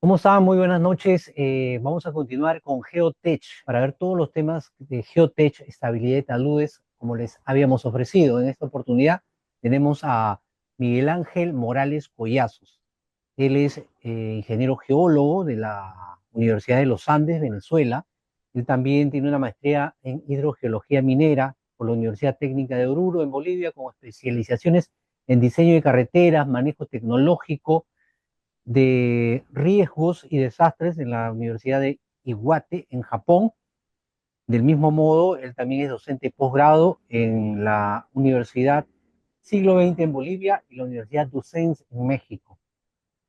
¿Cómo están? Muy buenas noches. Vamos a continuar con Geotech para ver todos los temas de Geotech, estabilidad de taludes, como les habíamos ofrecido. En esta oportunidad tenemos a Miguel Ángel Morales Collazos. Él es ingeniero geólogo de la Universidad de los Andes, Venezuela. Él también tiene una maestría en hidrogeología minera por la Universidad Técnica de Oruro, en Bolivia, con especializaciones en diseño de carreteras, manejo tecnológico de riesgos y desastres en la Universidad de Iwate, en Japón. Del mismo modo, él también es docente posgrado en la Universidad Siglo XX en Bolivia y la Universidad Docens en México.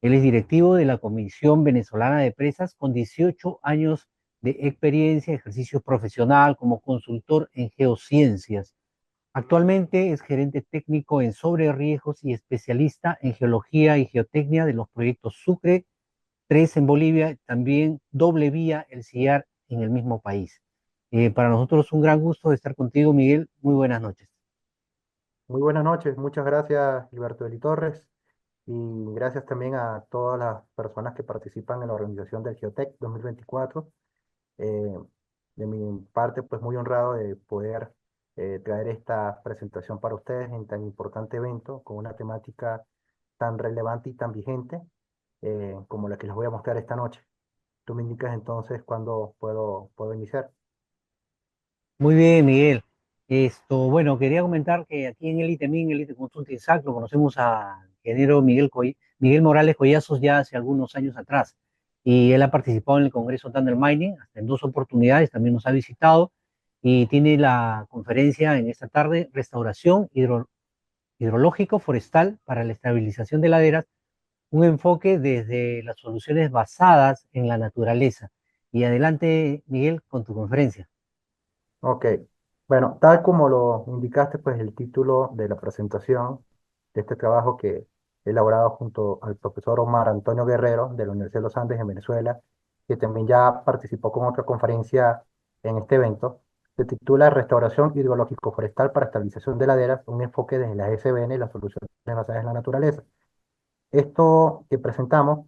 Él es directivo de la Comisión Venezolana de Presas con 18 años de experiencia, ejercicio profesional como consultor en geociencias. Actualmente es gerente técnico en sobre riesgos y especialista en geología y geotecnia de los proyectos Sucre tres en Bolivia, también doble vía el CIAR en el mismo país. Para nosotros es un gran gusto estar contigo, Miguel. Muy buenas noches. Muy buenas noches, muchas gracias, Gilberto Eli Torres, y gracias también a todas las personas que participan en la organización del Geotech 2024. Eh, de mi parte, pues muy honrado de poder traer esta presentación para ustedes en tan importante evento, con una temática tan relevante y tan vigente como la que les voy a mostrar esta noche. Tú me indicas entonces cuándo puedo iniciar. Muy bien, Miguel. Bueno, quería comentar que aquí en Elite Min, Elite Consulting SAC, lo conocemos a ingeniero Miguel Morales Collazos ya hace algunos años atrás. Y él ha participado en el Congreso Thunder Mining hasta en dos oportunidades, también nos ha visitado y tiene la conferencia en esta tarde, Restauración Hidrológico Forestal para la Estabilización de Laderas, un enfoque desde las soluciones basadas en la naturaleza. Y adelante, Miguel, con tu conferencia. Ok, bueno, tal como lo indicaste, pues el título de la presentación de este trabajo que he elaborado junto al profesor Omar Antonio Guerrero de la Universidad de los Andes en Venezuela, que también ya participó con otra conferencia en este evento, se titula Restauración Hidrológico-Forestal para Estabilización de Laderas, un enfoque desde la SBN y las soluciones basadas en la naturaleza. Esto que presentamos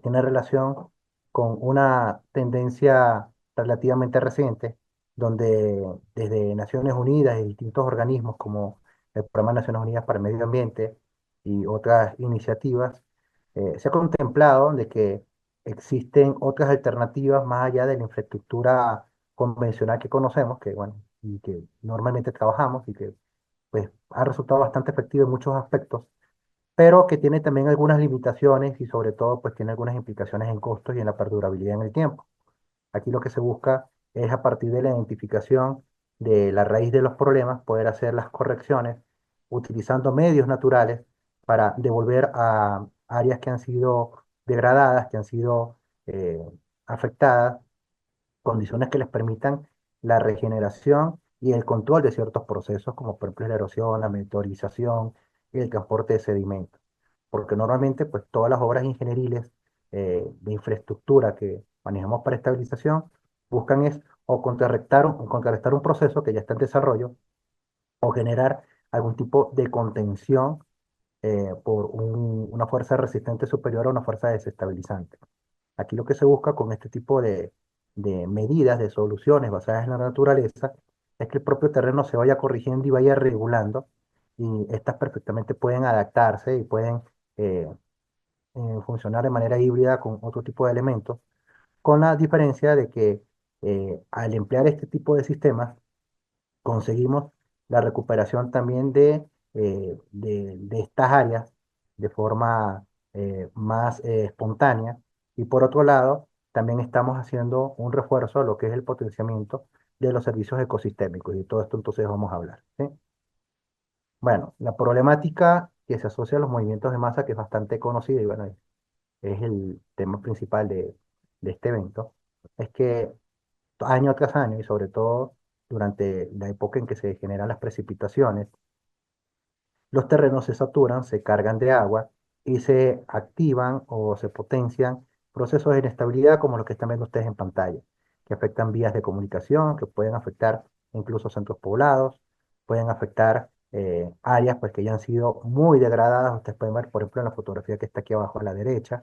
tiene relación con una tendencia relativamente reciente, donde desde Naciones Unidas y distintos organismos como el Programa de Naciones Unidas para el Medio Ambiente y otras iniciativas, se ha contemplado de que existen otras alternativas más allá de la infraestructura convencional que conocemos, que bueno, y que normalmente trabajamos y que pues ha resultado bastante efectivo en muchos aspectos, pero que tiene también algunas limitaciones y sobre todo pues tiene algunas implicaciones en costos y en la perdurabilidad en el tiempo. Aquí lo que se busca es a partir de la identificación de la raíz de los problemas poder hacer las correcciones utilizando medios naturales para devolver a áreas que han sido degradadas, que han sido afectadas, condiciones que les permitan la regeneración y el control de ciertos procesos, como por ejemplo la erosión, la meteorización y el transporte de sedimentos. Porque normalmente, pues todas las obras ingenieriles de infraestructura que manejamos para estabilización buscan es o contrarrestar un proceso que ya está en desarrollo o generar algún tipo de contención por una fuerza resistente superior a una fuerza desestabilizante. Aquí lo que se busca con este tipo de medidas, de soluciones basadas en la naturaleza, es que el propio terreno se vaya corrigiendo y vaya regulando, y estas perfectamente pueden adaptarse y pueden eh, funcionar de manera híbrida con otro tipo de elementos, con la diferencia de que al emplear este tipo de sistemas, conseguimos la recuperación también de estas áreas de forma más espontánea. Y por otro lado, también estamos haciendo un refuerzo a lo que es el potenciamiento de los servicios ecosistémicos. Y de todo esto entonces vamos a hablar, ¿sí? Bueno, la problemática que se asocia a los movimientos de masa, que es bastante conocida y bueno, es el tema principal de este evento, es que año tras año y sobre todo durante la época en que se generan las precipitaciones, los terrenos se saturan, se cargan de agua y se activan o se potencian procesos de inestabilidad como los que están viendo ustedes en pantalla, que afectan vías de comunicación, que pueden afectar incluso centros poblados, pueden afectar áreas pues, que ya han sido muy degradadas. Ustedes pueden ver, por ejemplo, en la fotografía que está aquí abajo a la derecha,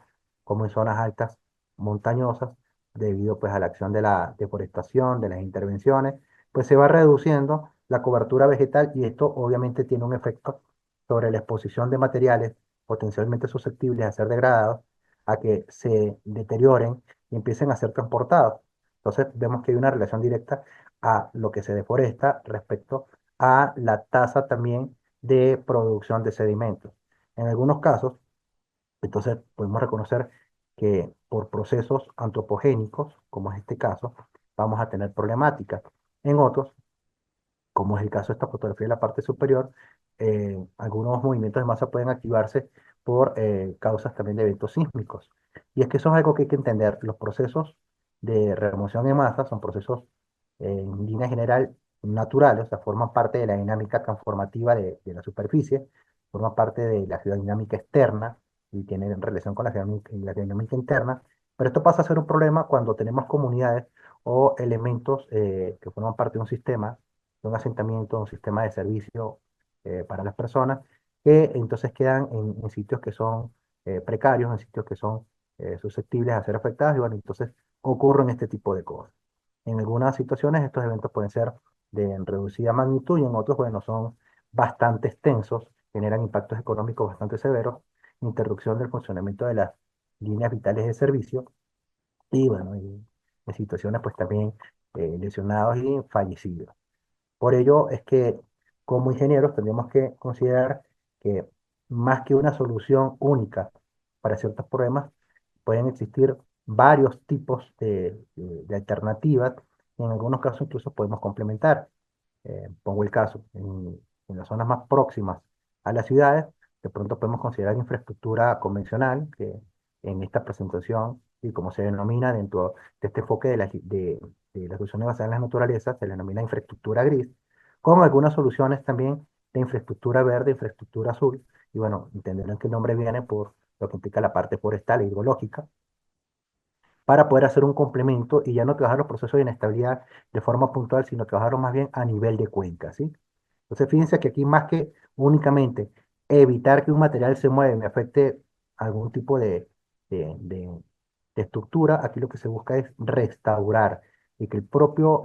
como en zonas altas montañosas, debido pues a la acción de la deforestación, de las intervenciones, pues se va reduciendo la cobertura vegetal y esto obviamente tiene un efecto sobre la exposición de materiales potencialmente susceptibles a ser degradados, a que se deterioren y empiecen a ser transportados. Entonces vemos que hay una relación directa a lo que se deforesta respecto a la tasa también de producción de sedimentos. En algunos casos, entonces podemos reconocer que por procesos antropogénicos, como es este caso, vamos a tener problemáticas. En otros, como es el caso de esta fotografía de la parte superior, algunos movimientos de masa pueden activarse por causas también de eventos sísmicos. Y es que eso es algo que hay que entender. Los procesos de remoción de masa son procesos en línea general naturales, o sea, forman parte de la dinámica transformativa de la superficie, forman parte de la geodinámica externa y tienen relación con la dinámica interna. Pero esto pasa a ser un problema cuando tenemos comunidades o elementos que forman parte de un sistema, de un asentamiento, de un sistema de servicio para las personas, que entonces quedan en sitios que son precarios, en sitios que son susceptibles a ser afectados, y bueno, entonces ocurren este tipo de cosas. En algunas situaciones estos eventos pueden ser de reducida magnitud y en otros, bueno, son bastante extensos, generan impactos económicos bastante severos, interrupción del funcionamiento de las líneas vitales de servicio y, bueno, y en situaciones pues también lesionados y fallecidos. Por ello es que como ingenieros tendríamos que considerar que más que una solución única para ciertos problemas, pueden existir varios tipos de alternativas y en algunos casos incluso podemos complementar. Pongo el caso, en las zonas más próximas a las ciudades, de pronto podemos considerar infraestructura convencional, que en esta presentación y como se denomina dentro de este enfoque de las soluciones basadas en la naturaleza, se le denomina infraestructura gris, con algunas soluciones también de infraestructura verde, infraestructura azul, y bueno, entenderán que el nombre viene por lo que implica la parte forestal e hidrológica, para poder hacer un complemento y ya no trabajar los procesos de inestabilidad de forma puntual, sino trabajarlos más bien a nivel de cuenca, ¿sí? Entonces, fíjense que aquí más que únicamente evitar que un material se mueva y me afecte algún tipo de, de- de estructura, aquí lo que se busca es restaurar y que el propio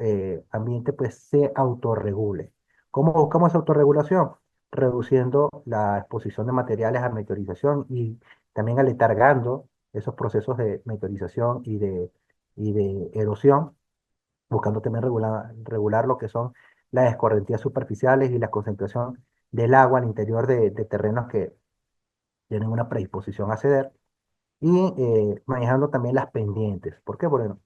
ambiente pues se autorregule. ¿Cómo buscamos esa autorregulación? Reduciendo la exposición de materiales a meteorización y también aletargando esos procesos de meteorización y de erosión, buscando también regular lo que son las escorrentías superficiales y la concentración del agua al interior de terrenos que tienen una predisposición a ceder y manejando también las pendientes. ¿Por qué? Bueno,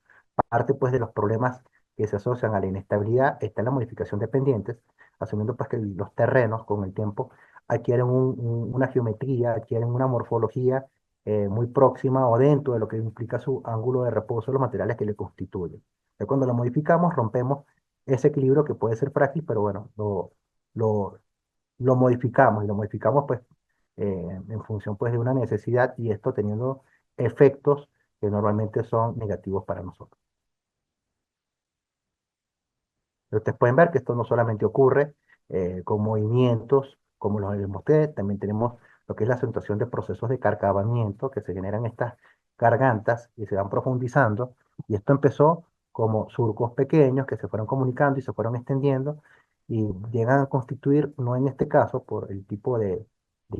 parte pues de los problemas que se asocian a la inestabilidad está la modificación de pendientes, asumiendo pues que los terrenos con el tiempo adquieren una geometría, adquieren una morfología muy próxima o dentro de lo que implica su ángulo de reposo, los materiales que le constituyen. Entonces, cuando lo modificamos, rompemos ese equilibrio que puede ser frágil, pero bueno, lo, lo modificamos y lo modificamos pues en función pues de una necesidad y esto teniendo efectos que normalmente son negativos para nosotros. Ustedes pueden ver que esto no solamente ocurre con movimientos como los de ustedes, también tenemos lo que es la acentuación de procesos de carcavamiento que se generan estas gargantas y se van profundizando. Y esto empezó como surcos pequeños que se fueron comunicando y se fueron extendiendo y llegan a constituir, no en este caso por el tipo de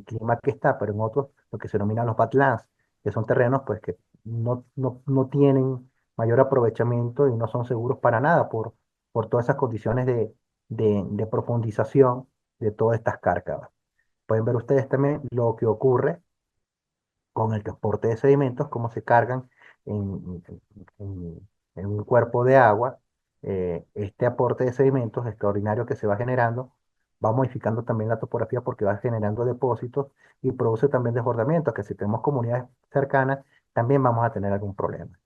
clima que está, pero en otros lo que se denominan los badlands, que son terrenos pues que no tienen mayor aprovechamiento y no son seguros para nada por todas esas condiciones de profundización de todas estas cárcavas. Pueden ver ustedes también lo que ocurre con el transporte de sedimentos, cómo se cargan en, en un cuerpo de agua. Este aporte de sedimentos extraordinario que se va generando va modificando también la topografía porque va generando depósitos y produce también desbordamientos, que si tenemos comunidades cercanas, también vamos a tener algún problema.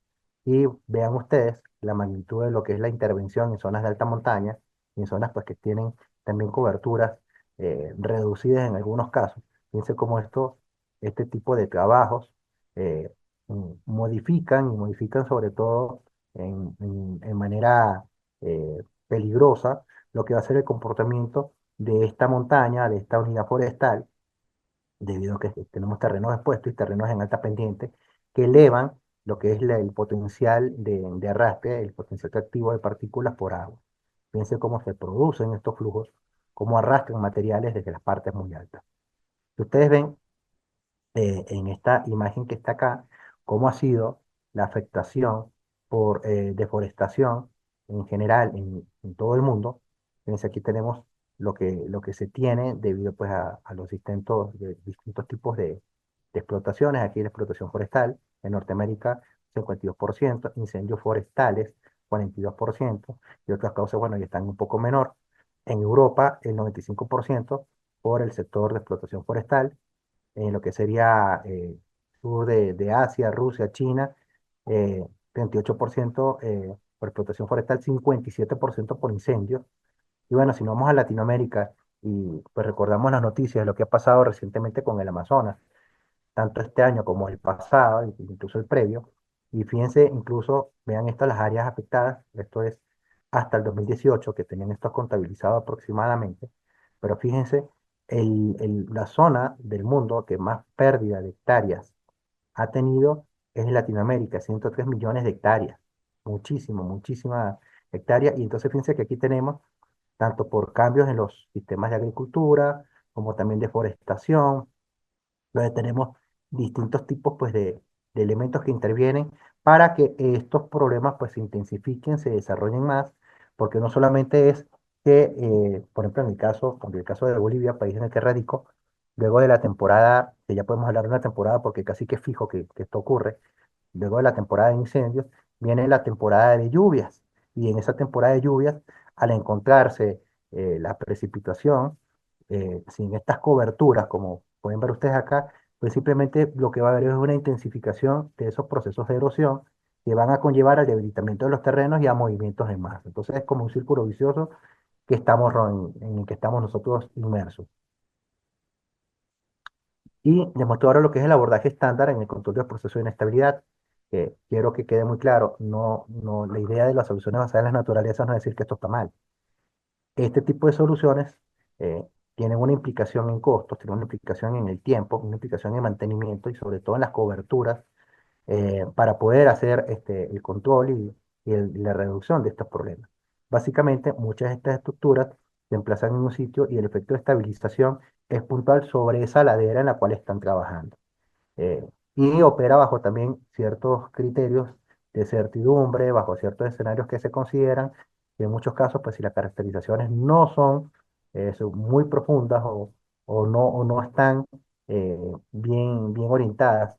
Y vean ustedes la magnitud de lo que es la intervención en zonas de alta montaña y en zonas pues, que tienen también coberturas reducidas en algunos casos. Fíjense cómo este tipo de trabajos eh, modifican y modifican sobre todo en manera peligrosa lo que va a ser el comportamiento de esta montaña, de esta unidad forestal, debido a que tenemos terrenos expuestos y terrenos en alta pendiente que elevan lo que es el potencial de arrastre, el potencial activo de partículas por agua. Fíjense cómo se producen estos flujos, cómo arrastran materiales desde las partes muy altas. Si ustedes ven en esta imagen que está acá, cómo ha sido la afectación por deforestación en general en todo el mundo. Fíjense, aquí tenemos lo que se tiene debido pues, a los distintos tipos de explotaciones. Aquí la explotación forestal, en Norteamérica 52%, incendios forestales 42%, y otras causas, bueno, ya están un poco menor. En Europa, el 95% por el sector de explotación forestal, en lo que sería sur de Asia, Rusia, China, 38% por explotación forestal, 57% por incendios. Y bueno, si nos vamos a Latinoamérica y pues recordamos las noticias de lo que ha pasado recientemente con el Amazonas, tanto este año como el pasado, incluso el previo, y fíjense, incluso vean estas las áreas afectadas, esto es hasta el 2018 que tenían esto contabilizado aproximadamente, pero fíjense, la zona del mundo que más pérdida de hectáreas ha tenido es Latinoamérica, 103 millones de hectáreas, muchísima hectáreas, y entonces fíjense que aquí tenemos, tanto por cambios en los sistemas de agricultura, como también deforestación, donde tenemos distintos tipos pues, de elementos que intervienen para que estos problemas pues, se intensifiquen, se desarrollen más, porque no solamente es que, por ejemplo, en el caso de Bolivia, país en el que radico, luego de la temporada, que ya podemos hablar de una temporada porque casi que es fijo que esto ocurre, luego de la temporada de incendios, viene la temporada de lluvias. Y en esa temporada de lluvias, al encontrarse la precipitación, sin estas coberturas, como pueden ver ustedes acá, pues simplemente lo que va a haber es una intensificación de esos procesos de erosión que van a conllevar al debilitamiento de los terrenos y a movimientos en masa. Entonces es como un círculo vicioso en el que estamos nosotros inmersos. Y les muestro ahora lo que es el abordaje estándar en el control del proceso de inestabilidad, que quiero que quede muy claro, la idea de las soluciones basadas en las naturalezas no es decir que esto está mal. Este tipo de soluciones tienen una implicación en costos, tienen una implicación en el tiempo, una implicación en mantenimiento y sobre todo en las coberturas para poder hacer el control y la reducción de estos problemas. Básicamente, muchas de estas estructuras se emplazan en un sitio y el efecto de estabilización es puntual sobre esa ladera en la cual están trabajando. Y opera bajo también ciertos criterios de certidumbre, bajo ciertos escenarios que se consideran, y en muchos casos, pues si las caracterizaciones no son muy profundas o no están bien orientadas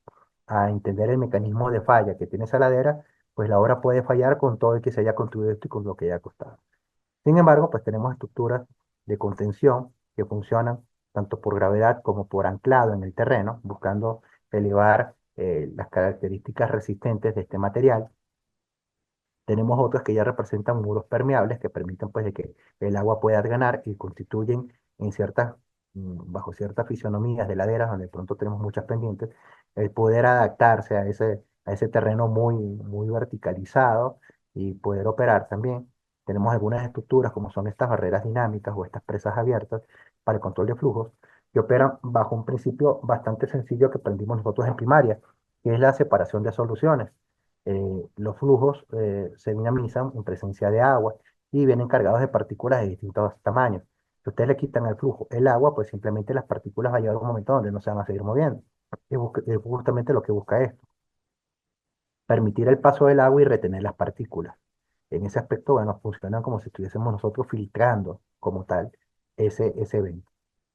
a entender el mecanismo de falla que tiene esa ladera, pues la obra puede fallar con todo el que se haya construido esto y con lo que haya costado. Sin embargo, pues tenemos estructuras de contención que funcionan tanto por gravedad como por anclado en el terreno, buscando elevar las características resistentes de este material. Tenemos otras que ya representan muros permeables que permiten pues de que el agua pueda ganar y constituyen en bajo ciertas fisonomías de laderas donde de pronto tenemos muchas pendientes, el poder adaptarse a ese terreno muy verticalizado y poder operar también. Tenemos algunas estructuras como son estas barreras dinámicas o estas presas abiertas para el control de flujos que operan bajo un principio bastante sencillo que aprendimos nosotros en primaria, que es la separación de soluciones. Los flujos se dinamizan en presencia de agua y vienen cargados de partículas de distintos tamaños. Si ustedes le quitan al flujo el agua, pues simplemente las partículas va a llegar un momento donde no se van a seguir moviendo. Es justamente lo que busca esto, permitir el paso del agua y retener las partículas. En ese aspecto, bueno, funcionan como si estuviésemos nosotros filtrando como tal ese evento.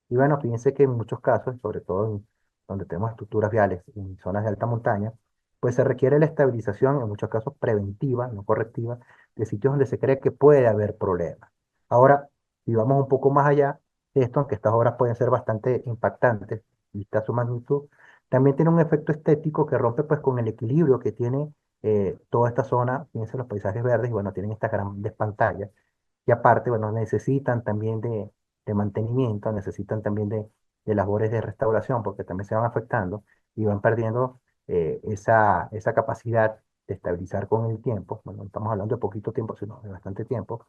Y bueno, fíjense que en muchos casos, sobre todo donde tenemos estructuras viales en zonas de alta montaña, pues se requiere la estabilización, en muchos casos preventiva, no correctiva, de sitios donde se cree que puede haber problemas. Ahora, si vamos un poco más allá de esto, aunque estas obras pueden ser bastante impactantes, vista su magnitud, también tiene un efecto estético que rompe pues con el equilibrio que tiene toda esta zona, fíjense los paisajes verdes, y bueno, tienen estas grandes pantallas, y aparte, bueno, necesitan también de mantenimiento, necesitan también de labores de restauración, porque también se van afectando y van perdiendo esa capacidad de estabilizar con el tiempo. Bueno, no estamos hablando de poquito tiempo, sino de bastante tiempo.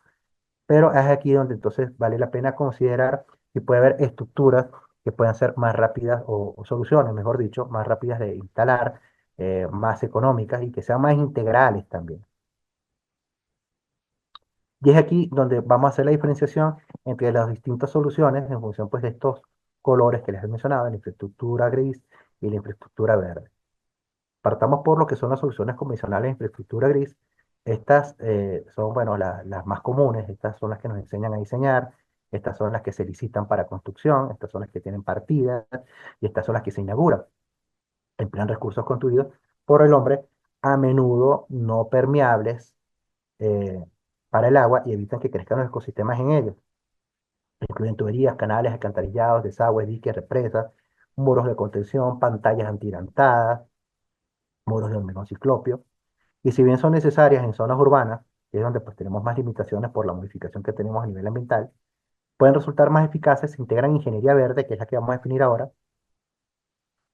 Pero es aquí donde entonces vale la pena considerar que puede haber estructuras que puedan ser más rápidas o soluciones, mejor dicho, más rápidas de instalar, más económicas y que sean más integrales también. Y es aquí donde vamos a hacer la diferenciación entre las distintas soluciones en función pues, de estos colores que les he mencionado, la infraestructura gris y la infraestructura verde. Partamos por lo que son las soluciones convencionales de infraestructura gris. Estas son, bueno, las más comunes, estas son las que nos enseñan a diseñar, estas son las que se licitan para construcción, estas son las que tienen partidas y estas son las que se inauguran. Emplean recursos construidos por el hombre, a menudo no permeables eh, para el agua y evitan que crezcan los ecosistemas en ellos. Incluyen tuberías, canales, alcantarillados, desagües, diques, represas, muros de contención, pantallas antidantadas, muros de hormigón ciclopio. Y si bien son necesarias en zonas urbanas, que es donde pues, tenemos más limitaciones por la modificación que tenemos a nivel ambiental, pueden resultar más eficaces si integran ingeniería verde, que es la que vamos a definir ahora,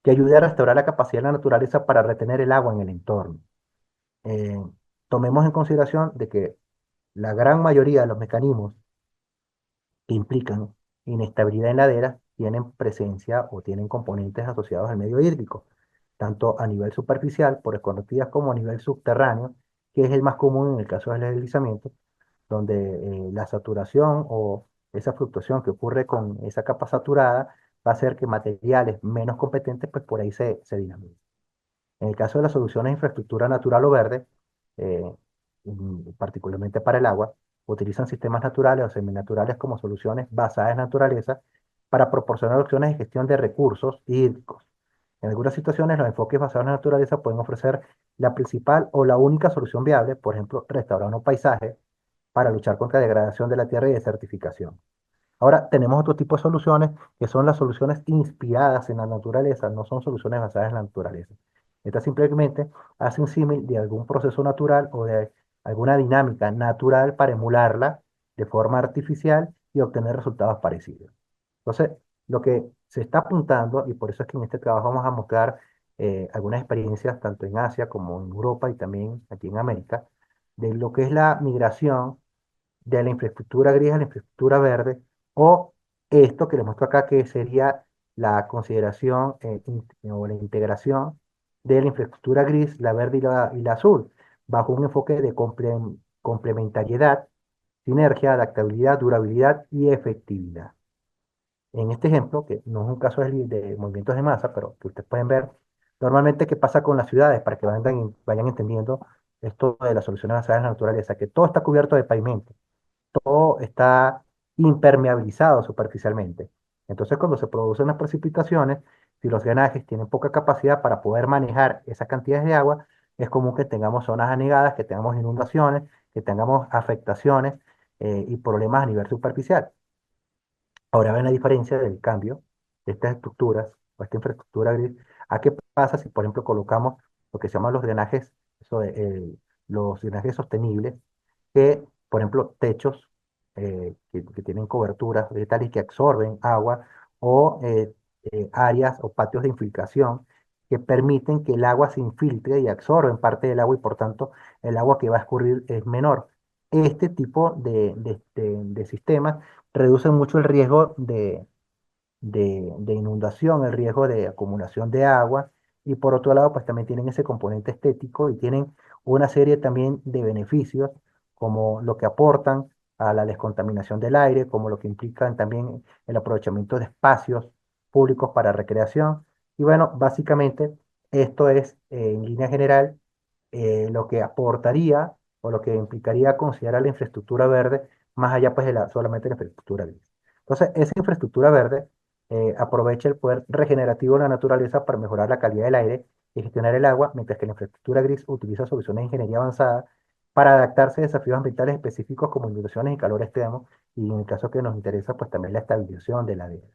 que ayude a restaurar la capacidad de la naturaleza para retener el agua en el entorno. Eh, Tomemos en consideración de que la gran mayoría de los mecanismos que implican inestabilidad en laderas tienen presencia o tienen componentes asociados al medio hídrico, tanto a nivel superficial por escorrentidas como a nivel subterráneo, que es el más común en el caso del deslizamiento, donde la saturación o esa fluctuación que ocurre con esa capa saturada va a hacer que materiales menos competentes pues por ahí se dinamiten. En el caso de las soluciones de infraestructura natural o verde, eh, particularmente para el agua, utilizan sistemas naturales o seminaturales como soluciones basadas en naturaleza para proporcionar opciones de gestión de recursos hídricos. En algunas situaciones, los enfoques basados en la naturaleza pueden ofrecer la principal o la única solución viable, por ejemplo, restaurar un paisaje para luchar contra la degradación de la tierra y desertificación. Ahora, tenemos otro tipo de soluciones que son las soluciones inspiradas en la naturaleza, no son soluciones basadas en la naturaleza. Estas simplemente hacen símil de algún proceso natural o de alguna dinámica natural para emularla de forma artificial y obtener resultados parecidos. Entonces, lo que se está apuntando, y por eso es que en este trabajo vamos a mostrar algunas experiencias tanto en Asia como en Europa y también aquí en América, de lo que es la migración de la infraestructura gris a la infraestructura verde, o esto que les muestro acá, que sería la consideración o la integración de la infraestructura gris, la verde y la azul, bajo un enfoque de complementariedad, sinergia, adaptabilidad, durabilidad y efectividad. En este ejemplo, que no es un caso de movimientos de masa, pero que ustedes pueden ver, normalmente qué pasa con las ciudades, para que vayan entendiendo esto de las soluciones basadas en la naturaleza, que todo está cubierto de pavimento, todo está impermeabilizado superficialmente. Entonces, cuando se producen las precipitaciones, si los drenajes tienen poca capacidad para poder manejar esas cantidades de agua, es común que tengamos zonas anegadas, que tengamos inundaciones, que tengamos afectaciones y problemas a nivel superficial. Ahora ven la diferencia del cambio de estas estructuras o esta infraestructura gris. ¿A qué pasa si, por ejemplo, colocamos lo que se llaman los drenajes, los drenajes sostenibles, que, por ejemplo, techos que tienen coberturas vegetales que absorben agua o áreas o patios de infiltración que permiten que el agua se infiltre y absorben parte del agua y por tanto el agua que va a escurrir es menor? Este tipo de sistemas reducen mucho el riesgo de inundación, el riesgo de acumulación de agua, y por otro lado, pues también tienen ese componente estético y tienen una serie también de beneficios, como lo que aportan a la descontaminación del aire, como lo que implican también el aprovechamiento de espacios públicos para recreación. Y bueno, básicamente esto es, en línea general, lo que aportaría o lo que implicaría considerar la infraestructura verde más allá pues de solamente la infraestructura gris. Entonces, esa infraestructura verde aprovecha el poder regenerativo de la naturaleza para mejorar la calidad del aire y gestionar el agua, mientras que la infraestructura gris utiliza soluciones de ingeniería avanzada para adaptarse a desafíos ambientales específicos como inundaciones y calor extremo, y en el caso que nos interesa, pues también la estabilización de la ladera.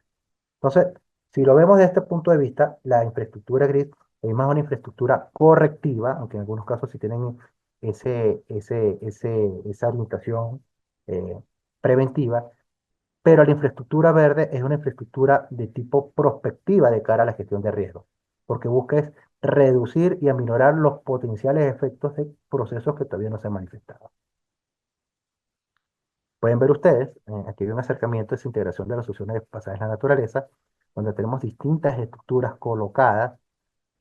Entonces, si lo vemos desde este punto de vista, la infraestructura grid es más una infraestructura correctiva, aunque en algunos casos sí tienen esa orientación eh, preventiva, pero la infraestructura verde es una infraestructura de tipo prospectiva de cara a la gestión de riesgos, porque busca es reducir y aminorar los potenciales efectos de procesos que todavía no se han manifestado. Pueden ver ustedes, aquí hay un acercamiento de esa integración de las soluciones basadas en la naturaleza, donde tenemos distintas estructuras colocadas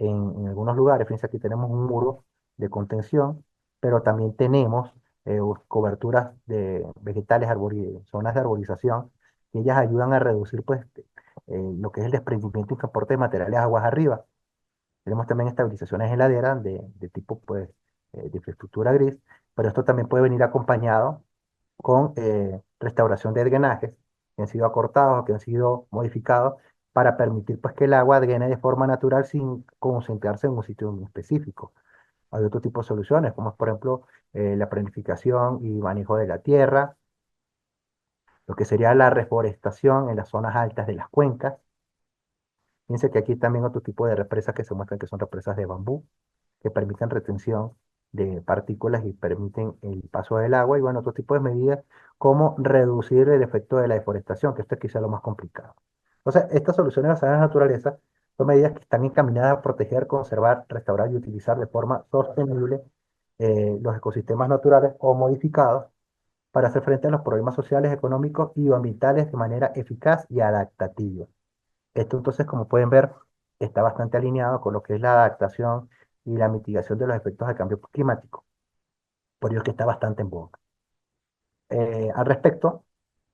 en algunos lugares. Fíjense, aquí tenemos un muro de contención, pero también tenemos coberturas de vegetales, zonas de arborización, que ellas ayudan a reducir pues, lo que es el desprendimiento y transporte de materiales aguas arriba. Tenemos también estabilizaciones en ladera de tipo pues, de infraestructura gris, pero esto también puede venir acompañado con restauración de drenajes que han sido acortados o que han sido modificados para permitir pues, que el agua drene de forma natural sin concentrarse en un sitio en específico. Hay otro tipo de soluciones, como es, por ejemplo, la planificación y manejo de la tierra, lo que sería la reforestación en las zonas altas de las cuencas. Fíjense que aquí también otro tipo de represas que se muestran que son represas de bambú, que permiten retención de partículas y permiten el paso del agua. Y bueno, otro tipo de medidas como reducir el efecto de la deforestación, que esto es quizá lo más complicado. Entonces, estas soluciones basadas en la naturaleza son medidas que están encaminadas a proteger, conservar, restaurar y utilizar de forma sostenible los ecosistemas naturales o modificados para hacer frente a los problemas sociales, económicos y ambientales de manera eficaz y adaptativa. Esto entonces, como pueden ver, está bastante alineado con lo que es la adaptación y la mitigación de los efectos del cambio climático. Por ello es que está bastante en boga. Al respecto,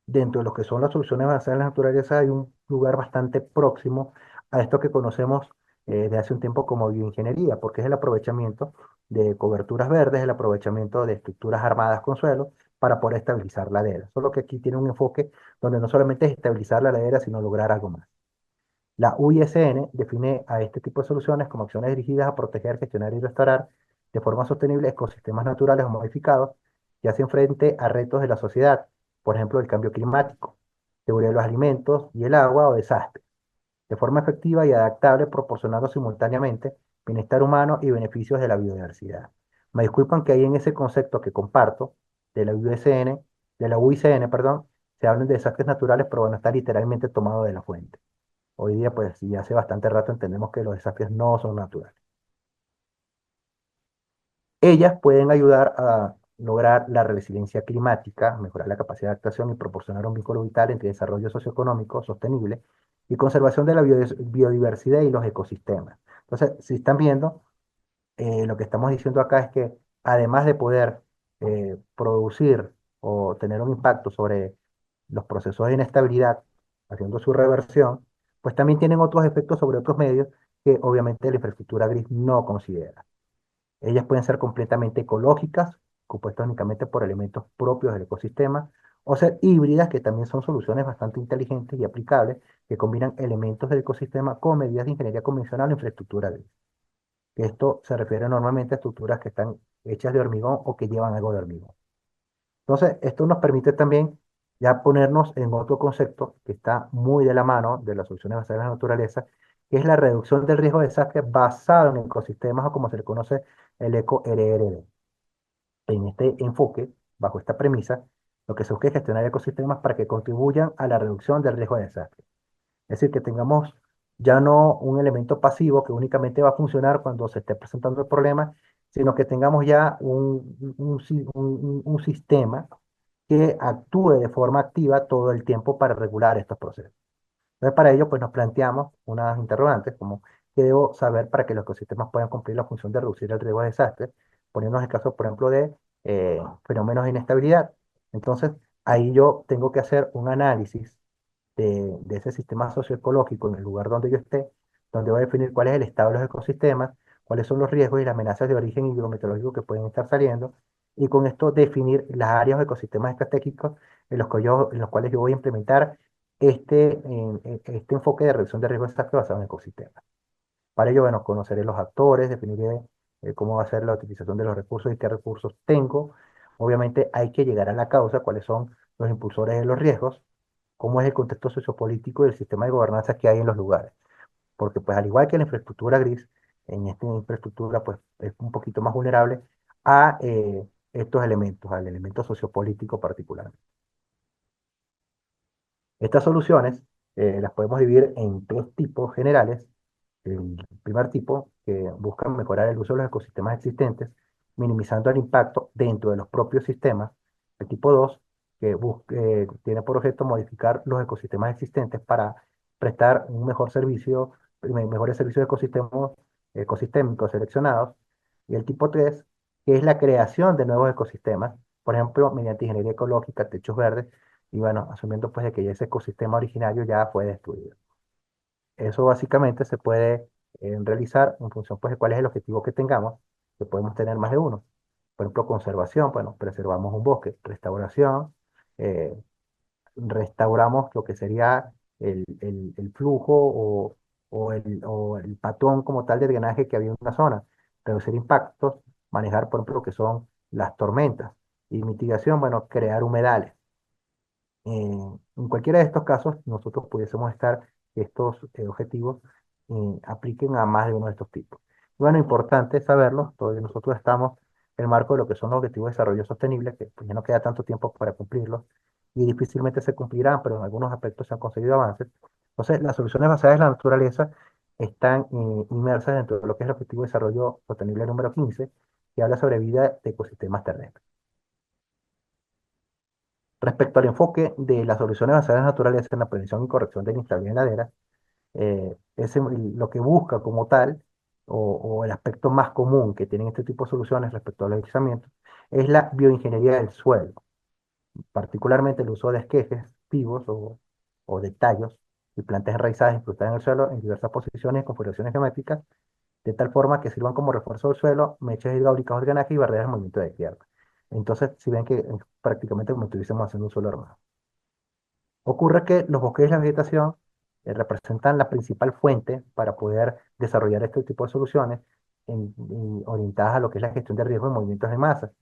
dentro de lo que son las soluciones basadas en la naturaleza, hay un lugar bastante próximo a esto que conocemos de hace un tiempo como bioingeniería, porque es el aprovechamiento de coberturas verdes, el aprovechamiento de estructuras armadas con suelo para poder estabilizar la ladera. Solo que aquí tiene un enfoque donde no solamente es estabilizar la ladera, sino lograr algo más. La UISN define a este tipo de soluciones como acciones dirigidas a proteger, gestionar y restaurar de forma sostenible ecosistemas naturales o modificados que hacen frente a retos de la sociedad, por ejemplo, el cambio climático, seguridad de los alimentos y el agua o desastres, de forma efectiva y adaptable, proporcionando simultáneamente bienestar humano y beneficios de la biodiversidad. Me disculpan que ahí en ese concepto que comparto de la UISN, perdón, se hablan de desastres naturales, pero bueno, está literalmente tomado de la fuente. Hoy día, pues, y hace bastante rato entendemos que los desafíos no son naturales. Ellas pueden ayudar a lograr la resiliencia climática, mejorar la capacidad de adaptación y proporcionar un vínculo vital entre desarrollo socioeconómico sostenible y conservación de la biodiversidad y los ecosistemas. Entonces, si están viendo, lo que estamos diciendo acá es que además de poder producir o tener un impacto sobre los procesos de inestabilidad, haciendo su reversión, pues también tienen otros efectos sobre otros medios que obviamente la infraestructura gris no considera. Ellas pueden ser completamente ecológicas, compuestas únicamente por elementos propios del ecosistema, o ser híbridas, que también son soluciones bastante inteligentes y aplicables, que combinan elementos del ecosistema con medidas de ingeniería convencional o infraestructura gris. Esto se refiere normalmente a estructuras que están hechas de hormigón o que llevan algo de hormigón. Entonces, esto nos permite también ya ponernos en otro concepto que está muy de la mano de las soluciones basadas en la naturaleza, que es la reducción del riesgo de desastre basado en ecosistemas o como se le conoce el eco-RRD. En este enfoque, bajo esta premisa, lo que se busca es gestionar ecosistemas para que contribuyan a la reducción del riesgo de desastre. Es decir, que tengamos ya no un elemento pasivo que únicamente va a funcionar cuando se esté presentando el problema, sino que tengamos ya un sistema que actúe de forma activa todo el tiempo para regular estos procesos. Entonces, para ello, pues nos planteamos unas interrogantes como qué debo saber para que los ecosistemas puedan cumplir la función de reducir el riesgo de desastres, poniéndonos el caso, por ejemplo, de fenómenos de inestabilidad. Entonces, ahí yo tengo que hacer un análisis de ese sistema socioecológico en el lugar donde yo esté, donde voy a definir cuál es el estado de los ecosistemas, cuáles son los riesgos y las amenazas de origen hidrometeorológico que pueden estar saliendo, y con esto definir las áreas o ecosistemas estratégicos en los cuales yo voy a implementar este enfoque de reducción de riesgo de desastre basado en ecosistemas. Para ello, bueno, conoceré los actores, definiré cómo va a ser la utilización de los recursos y qué recursos tengo. Obviamente hay que llegar a la causa, cuáles son los impulsores de los riesgos, cómo es el contexto sociopolítico y el sistema de gobernanza que hay en los lugares. Porque pues al igual que la infraestructura gris, en esta infraestructura pues es un poquito más vulnerable a estos elementos, al elemento sociopolítico particular. Estas soluciones las podemos dividir en tres tipos generales. El primer tipo, que busca mejorar el uso de los ecosistemas existentes, minimizando el impacto dentro de los propios sistemas. El tipo 2, que tiene por objeto modificar los ecosistemas existentes para prestar un mejor servicio, mejores servicios de ecosistemas ecosistémicos seleccionados, y el tipo 3, que es la creación de nuevos ecosistemas, por ejemplo, mediante ingeniería ecológica, techos verdes, y bueno, asumiendo pues de que ya ese ecosistema originario ya fue destruido. Eso básicamente se puede realizar en función pues de cuál es el objetivo que tengamos, que podemos tener más de uno. Por ejemplo, conservación, bueno, preservamos un bosque; restauración, eh, restauramos lo que sería el flujo o el patrón como tal de drenaje que había en una zona; reducir impactos; manejar, por ejemplo, lo que son las tormentas; y mitigación, bueno, crear humedales. En cualquiera de estos casos, nosotros pudiésemos estar que estos objetivos apliquen a más de uno de estos tipos. Y bueno, importante saberlo, todavía nosotros estamos en el marco de lo que son los objetivos de desarrollo sostenible, que pues, ya no queda tanto tiempo para cumplirlos y difícilmente se cumplirán, pero en algunos aspectos se han conseguido avances. Entonces, las soluciones basadas en la naturaleza están inmersas dentro de lo que es el objetivo de desarrollo sostenible número 15, que habla sobre vida de ecosistemas terrestres. Respecto al enfoque de las soluciones basadas en la naturaleza en la prevención y corrección de la inestabilidad en laderas, lo que busca como tal, o el aspecto más común que tienen este tipo de soluciones respecto al deslizamiento, es la bioingeniería del suelo, particularmente el uso de esquejes, pivos o de tallos y plantas enraizadas incrustadas en el suelo en diversas posiciones y configuraciones geométricas, de tal forma que sirvan como refuerzo del suelo, mechas hidráulicas o drenaje y barreras de movimiento de tierra. Entonces, si ven que es prácticamente como si estuviésemos haciendo un suelo armado. Ocurre que los bosques y la vegetación representan la principal fuente para poder desarrollar este tipo de soluciones y orientadas a lo que es la gestión de riesgo en movimientos de masa.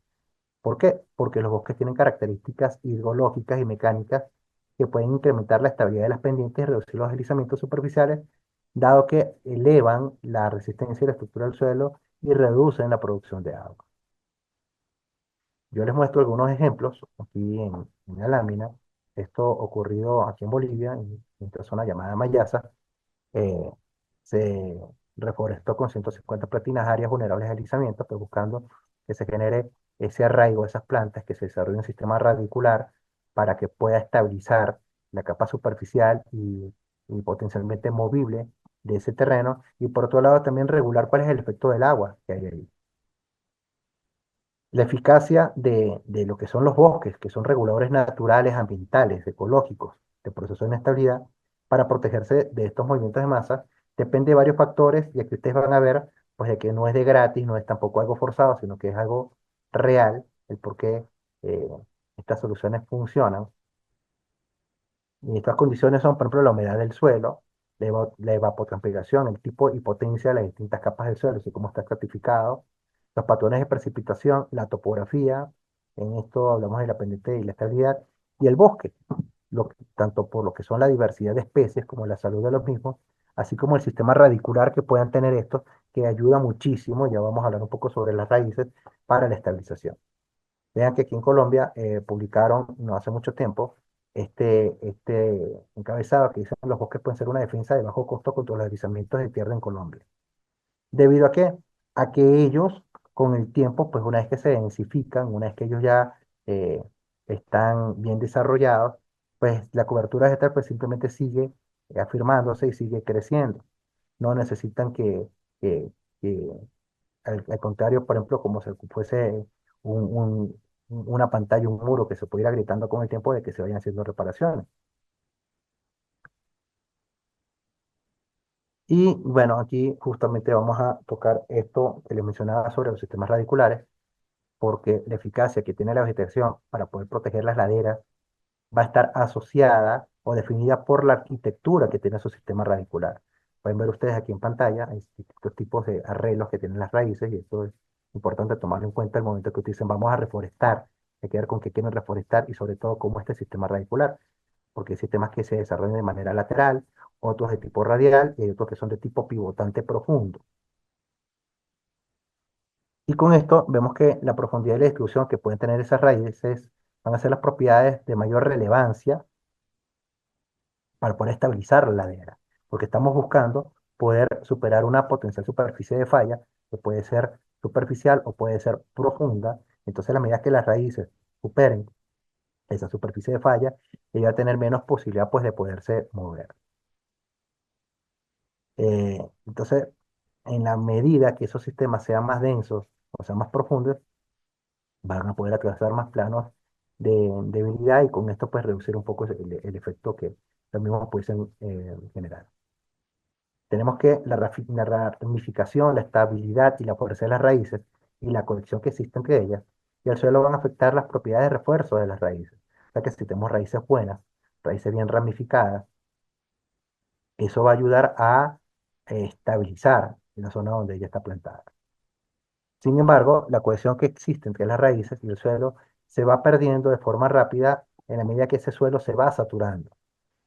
¿Por qué? Porque los bosques tienen características hidrológicas y mecánicas que pueden incrementar la estabilidad de las pendientes y reducir los deslizamientos superficiales, dado que elevan la resistencia y la estructura del suelo y reducen la producción de agua. Yo les muestro algunos ejemplos aquí en una lámina. Esto ocurrido aquí en Bolivia, en esta zona llamada Mayasa. eh, Se reforestó con 150 platinas áreas vulnerables a deslizamientos, pues buscando que se genere ese arraigo de esas plantas, que se desarrolle un sistema radicular para que pueda estabilizar la capa superficial y potencialmente movible de ese terreno, y por otro lado también regular cuál es el efecto del agua que hay ahí. La eficacia de lo que son los bosques, que son reguladores naturales, ambientales, ecológicos, de procesos de inestabilidad, para protegerse de estos movimientos de masa, depende de varios factores, y aquí ustedes van a ver, pues, de que no es de gratis, no es tampoco algo forzado, sino que es algo real, el por qué eh, estas soluciones funcionan. Y estas condiciones son, por ejemplo, la humedad del suelo, la evapotranspiración, el tipo y potencia de las distintas capas del suelo, así como está estratificado, los patrones de precipitación, la topografía; en esto hablamos de la pendiente y la estabilidad; y el bosque, tanto por lo que son la diversidad de especies como la salud de los mismos, así como el sistema radicular que puedan tener estos, que ayuda muchísimo. Ya vamos a hablar un poco sobre las raíces para la estabilización. Vean que aquí en Colombia publicaron no hace mucho tiempo este encabezado que dice: los bosques pueden ser una defensa de bajo costo contra los deslizamientos de tierra en Colombia. ¿Debido a qué? A que ellos, con el tiempo, pues una vez que se densifican, una vez que ellos ya eh, están bien desarrollados, pues la cobertura vegetal pues simplemente sigue afirmándose y sigue creciendo. No necesitan que al contrario, por ejemplo, como si fuese una pantalla, un muro que se pudiera gritando con el tiempo de que se vayan haciendo reparaciones. Y bueno, aquí justamente vamos a tocar esto que les mencionaba sobre los sistemas radiculares, porque la eficacia que tiene la vegetación para poder proteger las laderas va a estar asociada o definida por la arquitectura que tiene su sistema radicular. Pueden ver ustedes aquí en pantalla, hay distintos tipos de arreglos que tienen las raíces, y esto es importante tomarlo en cuenta el momento que utilizan: vamos a reforestar. Hay que ver con qué quieren reforestar y sobre todo cómo este sistema radicular, porque hay sistemas que se desarrollan de manera lateral, otros de tipo radial y hay otros que son de tipo pivotante profundo. Y con esto vemos que la profundidad y la distribución que pueden tener esas raíces van a ser las propiedades de mayor relevancia para poder estabilizar la ladera, porque estamos buscando poder superar una potencial superficie de falla, que puede ser superficial o puede ser profunda. Entonces, a la medida que las raíces superen esa superficie de falla, ella va a tener menos posibilidad pues de poderse mover. Entonces, en la medida que esos sistemas sean más densos o sean más profundos, van a poder atravesar más planos de debilidad y con esto pues reducir un poco el efecto que los mismos pueden generar. Tenemos que la ramificación, la estabilidad y la fuerza de las raíces y la conexión que existe entre ellas y el suelo van a afectar las propiedades de refuerzo de las raíces. O sea que si tenemos raíces buenas, raíces bien ramificadas, eso va a ayudar a estabilizar la zona donde ella está plantada. Sin embargo, la cohesión que existe entre las raíces y el suelo se va perdiendo de forma rápida en la medida que ese suelo se va saturando.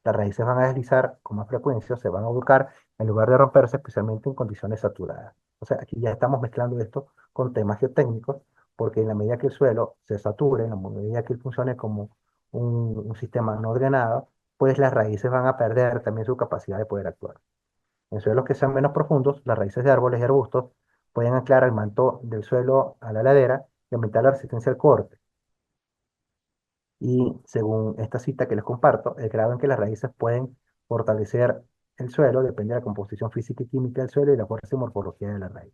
Las raíces van a deslizar con más frecuencia, se van a volcar en lugar de romperse, especialmente en condiciones saturadas. O sea, aquí ya estamos mezclando esto con temas geotécnicos, porque en la medida que el suelo se sature, en la medida que él funcione como un sistema no drenado, pues las raíces van a perder también su capacidad de poder actuar. En suelos que sean menos profundos, las raíces de árboles y arbustos pueden anclar el manto del suelo a la ladera y aumentar la resistencia al corte. Y según esta cita que les comparto, el grado en que las raíces pueden fortalecer el suelo depende de la composición física y química del suelo y la fuerza y morfología de la raíz.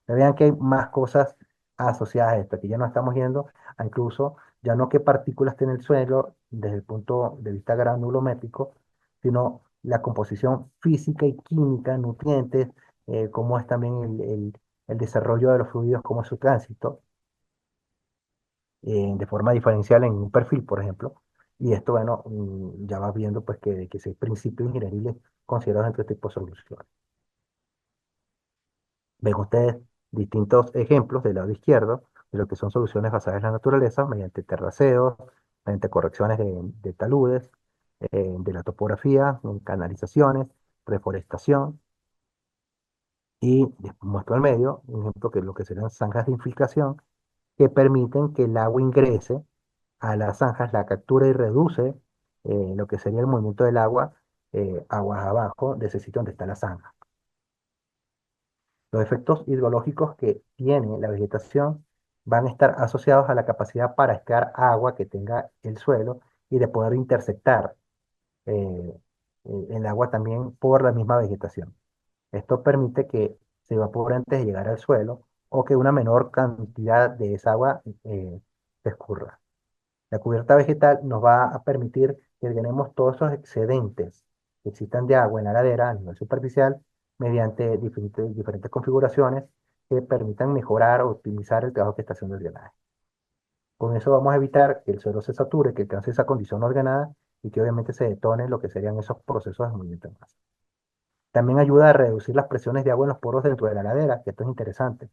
Pero vean que hay más cosas asociadas a esto, que ya no estamos yendo a incluso ya no qué partículas tiene el suelo desde el punto de vista granulométrico, sino la composición física y química, nutrientes, cómo es también el desarrollo de los fluidos, cómo es su tránsito de forma diferencial en un perfil, por ejemplo. Y esto, bueno, ya vas viendo pues que ese principios ingenieriles considerados entre este tipo de soluciones. Ven ustedes distintos ejemplos del lado izquierdo de lo que son soluciones basadas en la naturaleza mediante terraceos, mediante correcciones de taludes, de la topografía, en canalizaciones, reforestación. Y después muestro al medio un ejemplo que es lo que serían zanjas de infiltración que permiten que el agua ingrese a las zanjas, la captura y reduce lo que sería el movimiento del agua aguas abajo de ese sitio donde está la zanja. Los efectos hidrológicos que tiene la vegetación van a estar asociados a la capacidad para estirar agua que tenga el suelo y de poder interceptar eh, el agua también por la misma vegetación. Esto permite que se evapore antes de llegar al suelo o que una menor cantidad de esa agua se escurra. La cubierta vegetal nos va a permitir que tenemos todos esos excedentes que existan de agua en la ladera a nivel superficial mediante diferentes configuraciones que permitan mejorar o optimizar el trabajo que está haciendo el drenaje. Con eso vamos a evitar que el suelo se sature, que alcance esa condición ordenada y que obviamente se detone lo que serían esos procesos de movimiento en masa. También ayuda a reducir las presiones de agua en los poros dentro de la ladera, que esto es interesante.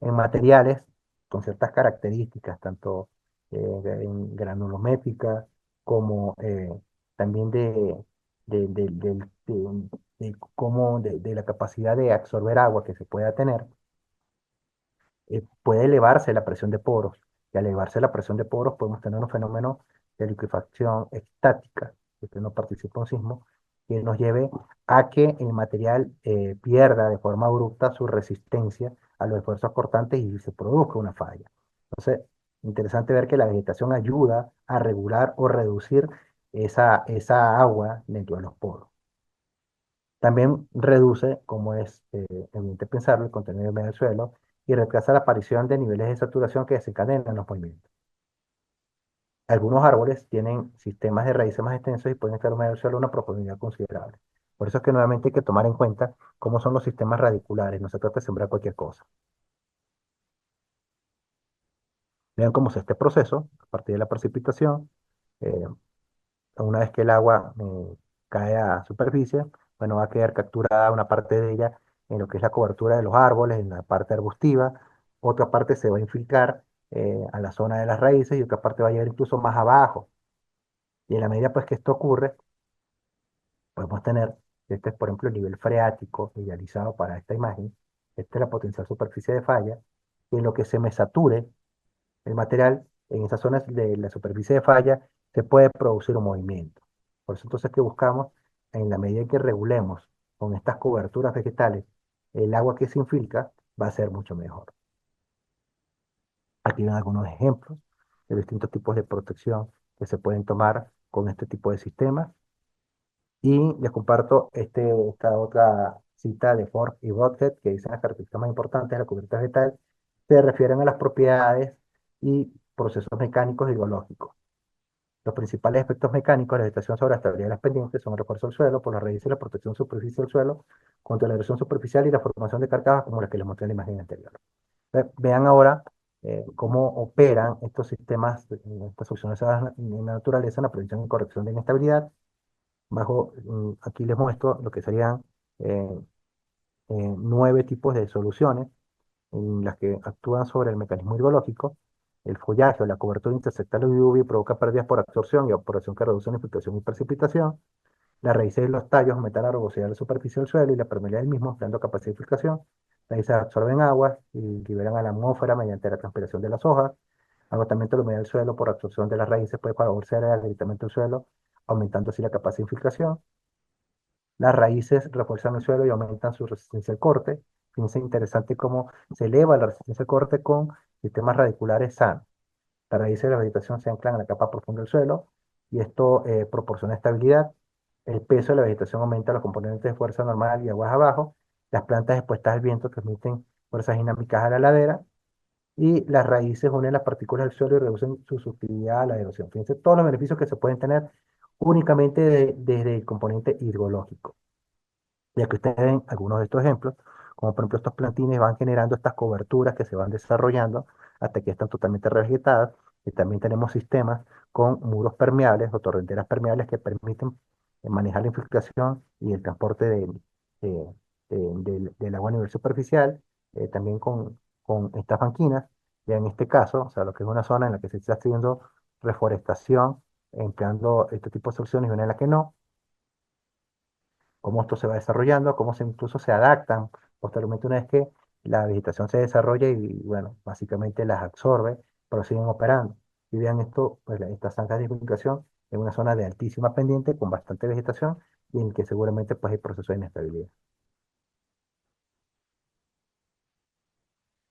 En materiales con ciertas características, tanto en granulométrica como también de la capacidad de absorber agua que se pueda tener, puede elevarse la presión de poros. Y al elevarse la presión de poros podemos tener un fenómeno de liquefacción estática, que no participa en un sismo, que nos lleve a que el material pierda de forma abrupta su resistencia a los esfuerzos cortantes y se produzca una falla. Entonces, interesante ver que la vegetación ayuda a regular o reducir esa agua dentro de los poros. También reduce, como es evidente pensarlo, el contenido medio del suelo y retrasa la aparición de niveles de saturación que desencadenan los movimientos. Algunos árboles tienen sistemas de raíces más extensos y pueden estar en medio del suelo a una profundidad considerable. Por eso es que nuevamente hay que tomar en cuenta cómo son los sistemas radiculares. No se trata de sembrar cualquier cosa. Vean cómo es este proceso, a partir de la precipitación, eh, una vez que el agua cae a superficie, bueno, va a quedar capturada una parte de ella en lo que es la cobertura de los árboles, en la parte arbustiva, otra parte se va a infiltrar a la zona de las raíces y otra parte va a llegar incluso más abajo. Y en la medida pues que esto ocurre, podemos tener, este es por ejemplo el nivel freático idealizado para esta imagen, esta es la potencial superficie de falla, y en lo que se me sature el material, en esas zonas de la superficie de falla se puede producir un movimiento. Por eso entonces que buscamos, en la medida en que regulemos con estas coberturas vegetales, el agua que se infiltra va a ser mucho mejor. Aquí ven algunos ejemplos de distintos tipos de protección que se pueden tomar con este tipo de sistemas. Y les comparto esta otra cita de Ford y Broadhead, que dicen las características más importantes de la cubierta vegetal, se refieren a las propiedades y procesos mecánicos y biológicos. Los principales efectos mecánicos de la vegetación sobre la estabilidad de las pendientes son el refuerzo del suelo por las raíces y la protección de superficie del suelo contra la erosión superficial y la formación de carcajas como las que les mostré en la imagen anterior. Vean ahora cómo operan estos sistemas, estas soluciones basadas en la naturaleza, en la prevención y corrección de inestabilidad. Aquí les muestro lo que serían eh, 9 tipos de soluciones en las que actúan sobre el mecanismo hidrológico. El follaje o la cobertura intersecta la lluvia y provoca pérdidas por absorción y evaporación que reducen la infiltración y precipitación. Las raíces de los tallos aumentan la rugosidad de la superficie del suelo y la permeabilidad del mismo, dando capacidad de filtración. Las raíces absorben agua y liberan a la atmósfera mediante la transpiración de las hojas. Agotamiento de la humedad del suelo por absorción de las raíces puede favorecer el agrietamiento del suelo, aumentando así la capacidad de infiltración. Las raíces refuerzan el suelo y aumentan su resistencia al corte. Fíjense interesante cómo se eleva la resistencia al corte con sistemas radiculares sanos. Las raíces de la vegetación se anclan en la capa profunda del suelo y esto proporciona estabilidad. El peso de la vegetación aumenta los componentes de fuerza normal y aguas abajo. Las plantas expuestas al viento transmiten fuerzas dinámicas a la ladera y las raíces unen las partículas del suelo y reducen su susceptibilidad a la erosión. Fíjense todos los beneficios que se pueden tener únicamente desde el componente hidrológico. Ya que ustedes ven algunos de estos ejemplos, como por ejemplo estos plantines van generando estas coberturas que se van desarrollando hasta que están totalmente revegetadas. Y también tenemos sistemas con muros permeables o torrenteras permeables que permiten manejar la infiltración y el transporte de- del agua a nivel superficial, también con estas banquinas. Y en este caso, o sea, lo que es una zona en la que se está haciendo reforestación, empleando este tipo de soluciones y una en la que no, cómo esto se va desarrollando, cómo se incluso se adaptan posteriormente una vez que la vegetación se desarrolla y, bueno, básicamente las absorbe, pero siguen operando. Y vean esto, pues estas zanjas de infiltración en una zona de altísima pendiente con bastante vegetación y en el que seguramente pues hay proceso de inestabilidad.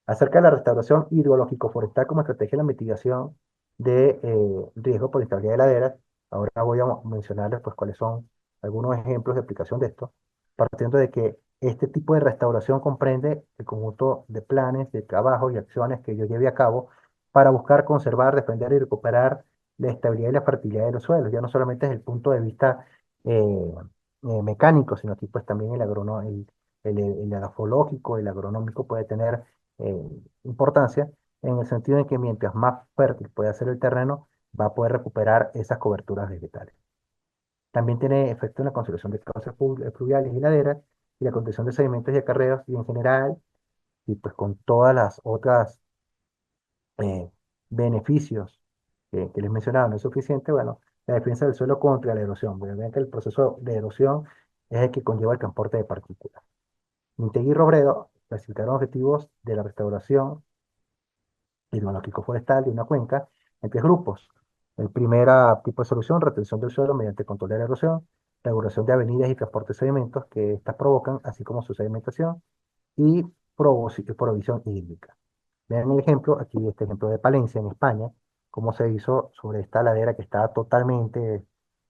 Acerca de la restauración hidrológico-forestal como estrategia de la mitigación de riesgo por inestabilidad de laderas, ahora voy a mencionarles pues cuáles son algunos ejemplos de aplicación de esto, partiendo de que este tipo de restauración comprende el conjunto de planes, de trabajos y acciones que yo lleve a cabo para buscar conservar, defender y recuperar la estabilidad y la fertilidad de los suelos. Ya no solamente desde el punto de vista mecánico, sino aquí pues también el edafológico, el agronómico puede tener importancia en el sentido de que mientras más fértil pueda ser el terreno, va a poder recuperar esas coberturas vegetales. También tiene efecto en la conservación de cauces fluviales y laderas y la contención de sedimentos y acarreos y en general, y pues con todas las otras eh, beneficios que les mencionaba, no es suficiente, bueno, la defensa del suelo contra la erosión. Bueno, vean que el proceso de erosión es el que conlleva el transporte de partículas. Mintegui y Robredo clasificaron objetivos de la restauración hidrológico forestal de una cuenca en 3 grupos. El primer tipo de solución, retención del suelo mediante control de la erosión, regulación de avenidas y transporte de sedimentos que estas provocan, así como su sedimentación, y provisión hídrica. Vean el ejemplo, aquí este ejemplo de Palencia, en España, cómo se hizo sobre esta ladera que estaba totalmente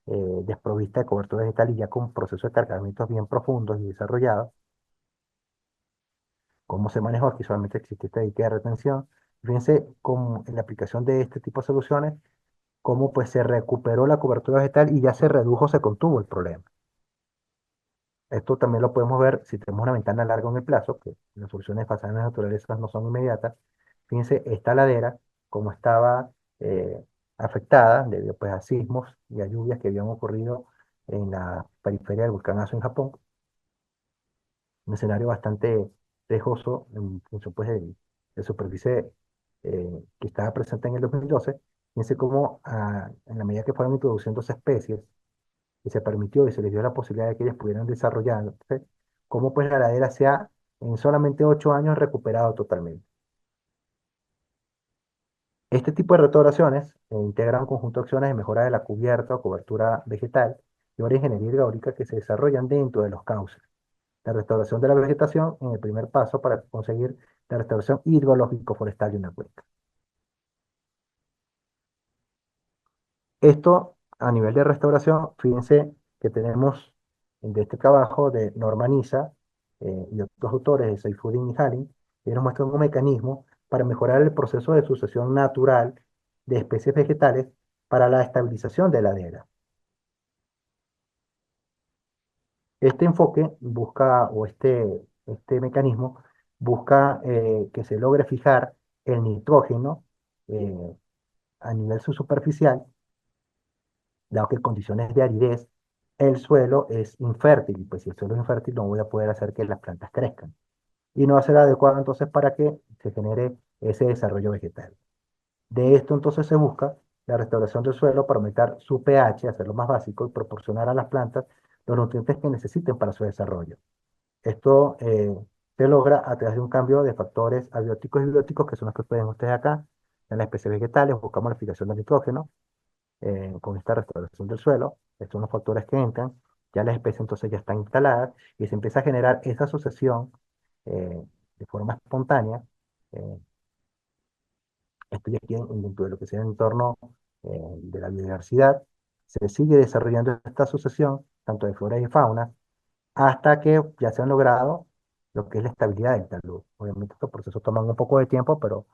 desprovista de cobertura vegetal y ya con procesos de cargamientos bien profundos y desarrollados. Cómo se manejó, aquí solamente existe este dique de retención. Fíjense cómo en la aplicación de este tipo de soluciones, cómo pues se recuperó la cobertura vegetal y ya se redujo, se contuvo el problema. Esto también lo podemos ver si tenemos una ventana larga en el plazo, que las soluciones basadas en la naturaleza no son inmediatas. Fíjense, esta ladera, como estaba afectada debido pues, a sismos y a lluvias que habían ocurrido en la periferia del volcán Aso en Japón, un escenario bastante riesgoso en función pues, de superficie que estaba presente en el 2012. Fíjense cómo en la medida que fueron introduciéndose especies y se permitió y se les dio la posibilidad de que ellas pudieran desarrollarse, cómo pues la ladera se ha en solamente 8 años recuperado totalmente. Este tipo de restauraciones integran un conjunto de acciones de mejora de la cubierta o cobertura vegetal y varias ingeniería hidráulica que se desarrollan dentro de los cauces. La restauración de la vegetación en el primer paso para conseguir la restauración hidrológico-forestal de una cuenca. Esto a nivel de restauración, fíjense que tenemos de este trabajo de Norma Nisa, y otros autores, Saifuddin y Haring, ellos muestran un mecanismo para mejorar el proceso de sucesión natural de especies vegetales para la estabilización de la ladera. Este enfoque busca, o este mecanismo busca que se logre fijar el nitrógeno eh, a nivel subsuperficial, dado que en condiciones de aridez el suelo es infértil, y pues si el suelo es infértil no voy a poder hacer que las plantas crezcan. Y no va a ser adecuado entonces para que se genere ese desarrollo vegetal. De esto entonces se busca la restauración del suelo para aumentar su pH, hacerlo más básico y proporcionar a las plantas los nutrientes que necesiten para su desarrollo. Esto se logra a través de un cambio de factores abióticos y bióticos, que son los que pueden ustedes acá. En las especies vegetales buscamos la fijación del nitrógeno con esta restauración del suelo. Estos son los factores que entran. Ya las especies entonces ya están instaladas y se empieza a generar esa sucesión eh, de forma espontánea. eh, Estoy aquí dentro de lo que sea el entorno de la biodiversidad. Se sigue desarrollando esta sucesión, tanto de flora y fauna, hasta que ya se han logrado lo que es la estabilidad del talud. Obviamente estos procesos toman un poco de tiempo, pero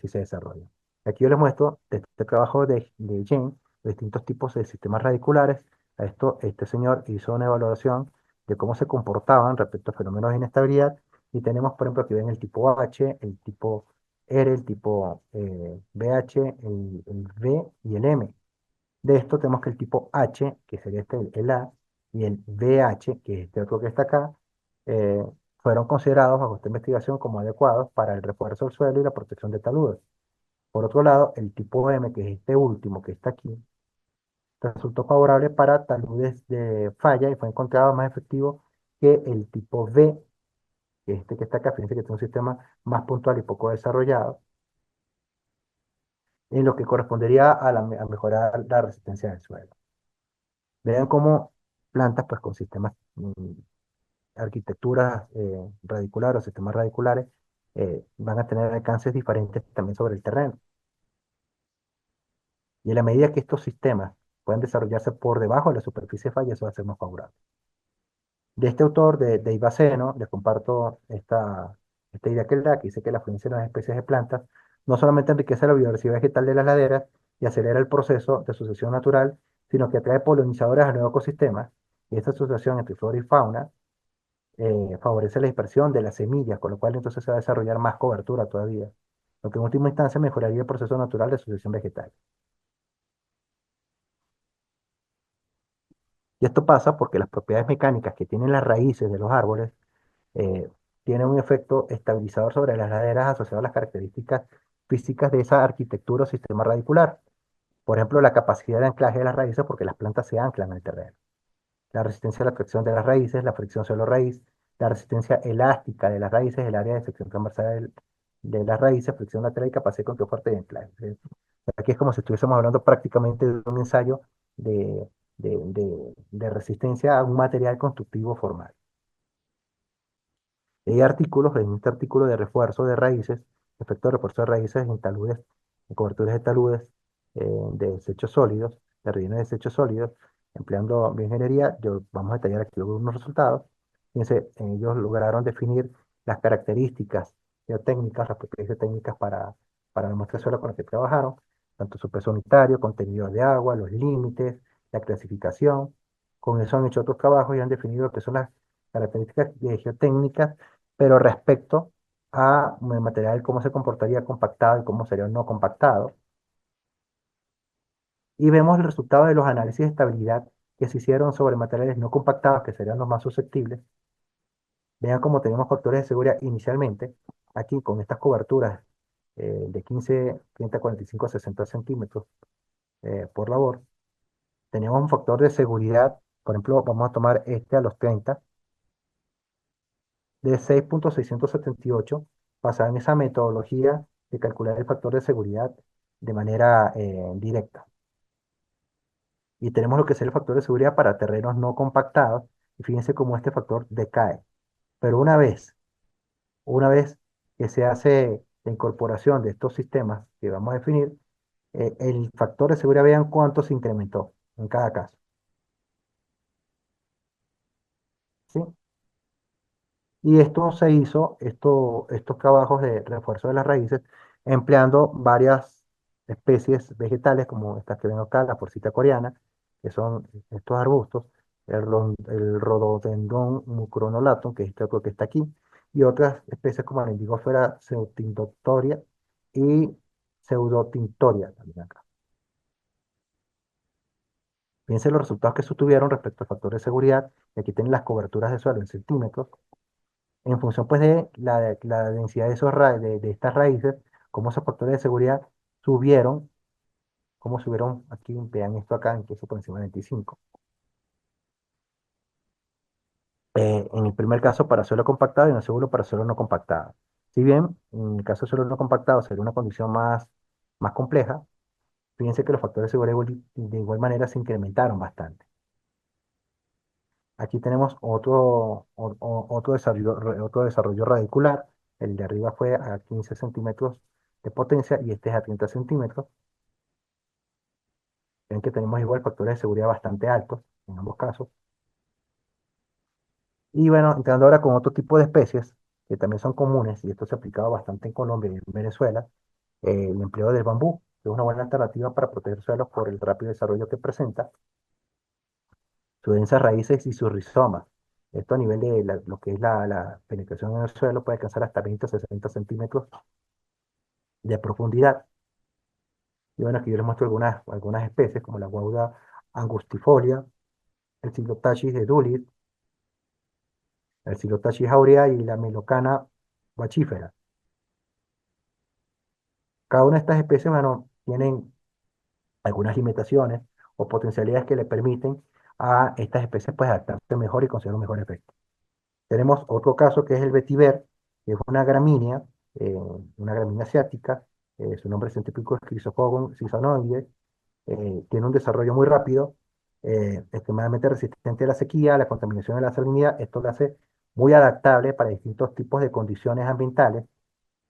sí se desarrollan. Aquí yo les muestro este trabajo de Jane, de distintos tipos de sistemas radiculares. A esto, este señor hizo una evaluación de cómo se comportaban respecto a fenómenos de inestabilidad. Y tenemos, por ejemplo, aquí ven el tipo H, el tipo R, el tipo BH, el V y el M. De esto tenemos que el tipo H, que sería este, el A, y el VH, que es este otro que está acá, eh, fueron considerados bajo esta investigación como adecuados para el refuerzo del suelo y la protección de taludes. Por otro lado, el tipo M, que es este último que está aquí, resultó favorable para taludes de falla y fue encontrado más efectivo que el tipo V, que es este que está acá. Fíjense que tiene un sistema más puntual y poco desarrollado, en lo que correspondería a mejorar la resistencia del suelo. Vean cómo plantas pues, con sistemas, arquitecturas radiculares o sistemas radiculares van a tener alcances diferentes también sobre el terreno. Y en la medida que estos sistemas puedan desarrollarse por debajo de la superficie falla, eso va a ser más favorable. De este autor, de Ibaceno, les comparto esta idea que él da, que dice que la afluencia de las especies de plantas no solamente enriquece la biodiversidad vegetal de las laderas y acelera el proceso de sucesión natural, sino que atrae polinizadores al nuevo ecosistema. Y esta asociación entre flora y fauna favorece la dispersión de las semillas, con lo cual entonces se va a desarrollar más cobertura todavía, lo que en última instancia mejoraría el proceso natural de sucesión vegetal. Y esto pasa porque las propiedades mecánicas que tienen las raíces de los árboles eh, tienen un efecto estabilizador sobre las laderas asociado a las características físicas de esa arquitectura o sistema radicular. Por ejemplo, la capacidad de anclaje de las raíces porque las plantas se anclan en el terreno. La resistencia a la fricción de las raíces, la fricción suelo-raíz, la resistencia elástica de las raíces, el área de sección transversal de las raíces, fricción lateral y capacidad de control fuerte de anclaje. Aquí es como si estuviésemos hablando prácticamente de un ensayo de, de resistencia a un material constructivo formal. Hay artículos, en este artículo de refuerzo de raíces, efecto de refuerzo de raíces en taludes, en coberturas de taludes de desechos sólidos, de rellenos de desechos sólidos, empleando bioingeniería. Vamos a detallar aquí algunos resultados. Fíjense, ellos lograron definir las características geotécnicas, las propiedades técnicas para la muestra de suelo con la que trabajaron, tanto su peso unitario, contenido de agua, los límites, la clasificación. Con eso han hecho otros trabajos y han definido lo que son las características geotécnicas, pero respecto a el material, cómo se comportaría compactado y cómo sería no compactado. Y vemos el resultado de los análisis de estabilidad que se hicieron sobre materiales no compactados, que serían los más susceptibles. Vean cómo tenemos factores de seguridad inicialmente, aquí con estas coberturas de 15, 30, 45, 60 centímetros por labor. Teníamos un factor de seguridad, por ejemplo, vamos a tomar este a los 30, de 6,678, basada en esa metodología de calcular el factor de seguridad de manera directa. Y tenemos lo que es el factor de seguridad para terrenos no compactados, y fíjense cómo este factor decae. Pero una vez que se hace la incorporación de estos sistemas que vamos a definir, el factor de seguridad, vean cuánto se incrementó en cada caso. ¿Sí? Y esto se hizo, estos trabajos de refuerzo de las raíces, empleando varias especies vegetales, como estas que ven acá, la porcita coreana, que son estos arbustos, el Rhododendron mucronolatum, que es este otro que está aquí, y otras especies como la Indigofera pseudotintoria y Pseudotintoria también acá. Fíjense los resultados que se tuvieron respecto al factor de seguridad, y aquí tienen las coberturas de suelo en centímetros, en función pues de la densidad de, de estas raíces, cómo esos factores de seguridad subieron, cómo subieron, aquí vean esto acá, incluso por encima de 25. En el primer caso para suelo compactado y en el segundo para suelo no compactado. Si bien en el caso de suelo no compactado sería una condición más compleja, fíjense que los factores de seguridad de igual manera se incrementaron bastante. Aquí tenemos otro desarrollo radicular. El de arriba fue a 15 centímetros de potencia y este es a 30 centímetros. Ven que tenemos igual factores de seguridad bastante altos en ambos casos. Y bueno, entrando ahora con otro tipo de especies que también son comunes, y esto se ha aplicado bastante en Colombia y en Venezuela, el empleo del bambú, que es una buena alternativa para proteger suelos por el rápido desarrollo que presenta, sus densas raíces y sus rizomas. Esto a nivel de lo que es la penetración en el suelo puede alcanzar hasta 20 o 60 centímetros de profundidad. Y bueno, aquí yo les muestro algunas especies como la guauda angustifolia, el Xylotachys de Dulith, el Xylotachys aurea y la Melocana guachífera. Cada una de estas especies, bueno, tienen algunas limitaciones o potencialidades que le permiten a estas especies pues adaptarse mejor y conseguir un mejor efecto. Tenemos otro caso que es el vetiver, que es una gramínea asiática, su nombre científico es Chrysopogon cisonoides, tiene un desarrollo muy rápido, extremadamente resistente a la sequía, a la contaminación y a la salinidad. Esto lo hace muy adaptable para distintos tipos de condiciones ambientales.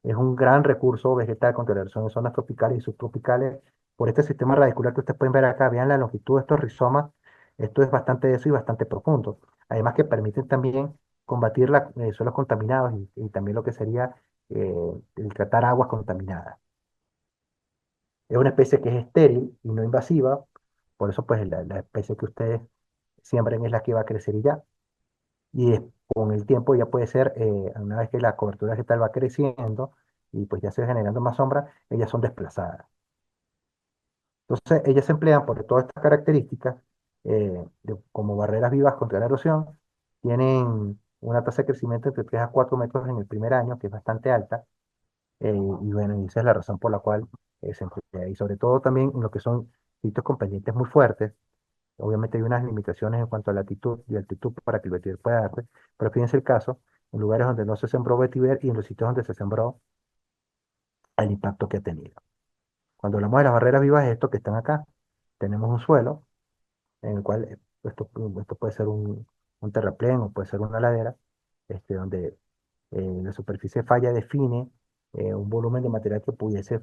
Es un gran recurso vegetal contra la erosión en zonas tropicales y subtropicales. Por este sistema radicular que ustedes pueden ver acá, vean la longitud de estos rizomas. Esto es bastante denso y bastante profundo. Además que permiten también combatir suelos contaminados y también lo que sería el tratar aguas contaminadas. Es una especie que es estéril y no invasiva, por eso pues la especie que ustedes siembren es la que va a crecer y ya. Con el tiempo ya puede ser, una vez que la cobertura vegetal va creciendo y pues ya se va generando más sombra, ellas son desplazadas. Entonces ellas se emplean por todas estas características como barreras vivas contra la erosión, tienen una tasa de crecimiento entre 3 a 4 metros en el primer año, que es bastante alta, y bueno, y esa es la razón por la cual se emplea. Y sobre todo también en lo que son sitios con pendientes muy fuertes. Obviamente hay unas limitaciones en cuanto a latitud y altitud para que el vetiver pueda darse, pero fíjense el caso, en lugares donde no se sembró vetiver y en los sitios donde se sembró, el impacto que ha tenido. Cuando hablamos de las barreras vivas, es esto que están acá. Tenemos un suelo en el cual esto puede ser un terraplén o puede ser una ladera, donde la superficie falla define un volumen de material que pudiese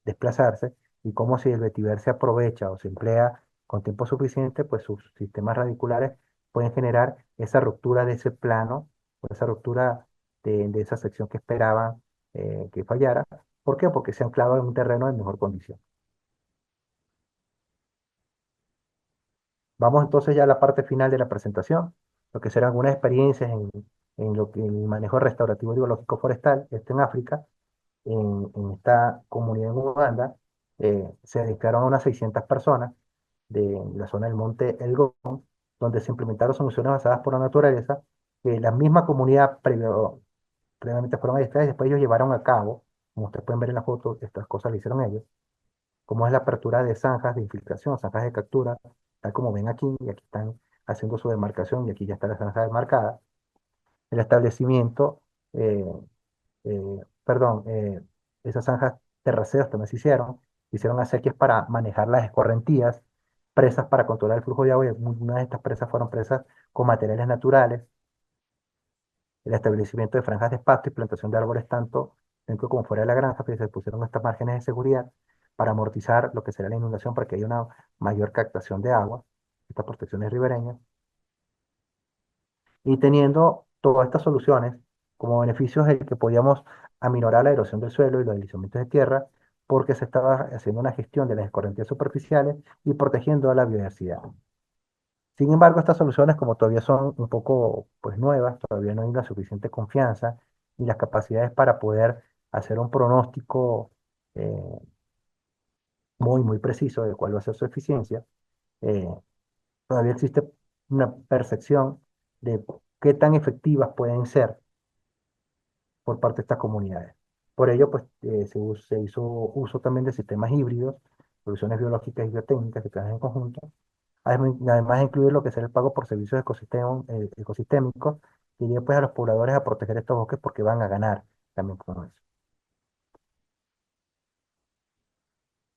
desplazarse y como si el vetiver se aprovecha o se emplea con tiempo suficiente, pues sus sistemas radiculares pueden generar esa ruptura de ese plano o esa ruptura de esa sección que esperaban que fallara. ¿Por qué? Porque se ha anclado en un terreno en mejor condición. Vamos entonces ya a la parte final de la presentación, lo que serán algunas experiencias en lo que el manejo restaurativo biológico forestal, esto en África, en esta comunidad en Uganda, se dedicaron a unas 600 personas de la zona del monte Elgon, donde se implementaron soluciones basadas por la naturaleza, que la misma comunidad previamente fueron adiestradas y después ellos llevaron a cabo, como ustedes pueden ver en la foto, estas cosas lo hicieron ellos, como es la apertura de zanjas de infiltración, zanjas de captura, tal como ven aquí, y aquí están haciendo su demarcación, y aquí ya está la zanja demarcada, el establecimiento, eh, perdón, esas zanjas terraceros también se hicieron acequias para manejar las escorrentías, presas para controlar el flujo de agua, y una de estas presas fueron presas con materiales naturales, el establecimiento de franjas de pasto y plantación de árboles tanto dentro como fuera de la granja, que se pusieron estas márgenes de seguridad para amortizar lo que será la inundación, para que haya una mayor captación de agua, estas protecciones ribereñas. Y teniendo todas estas soluciones, Como beneficios el que podíamos aminorar la erosión del suelo y los deslizamientos de tierra, porque se estaba haciendo una gestión de las escorrentías superficiales y protegiendo a la biodiversidad. Sin embargo, estas soluciones, como todavía son un poco pues, nuevas, todavía no hay la suficiente confianza ni las capacidades para poder hacer un pronóstico eh, muy preciso de cuál va a ser su eficiencia. eh, Todavía existe una percepción de qué tan efectivas pueden ser por parte de estas comunidades. Por ello, pues, se hizo uso también de sistemas híbridos, soluciones biológicas y biotécnicas que trabajan en conjunto. Además de incluir lo que será el pago por servicios ecosistémicos, que lleve pues, a los pobladores a proteger estos bosques porque van a ganar también con eso.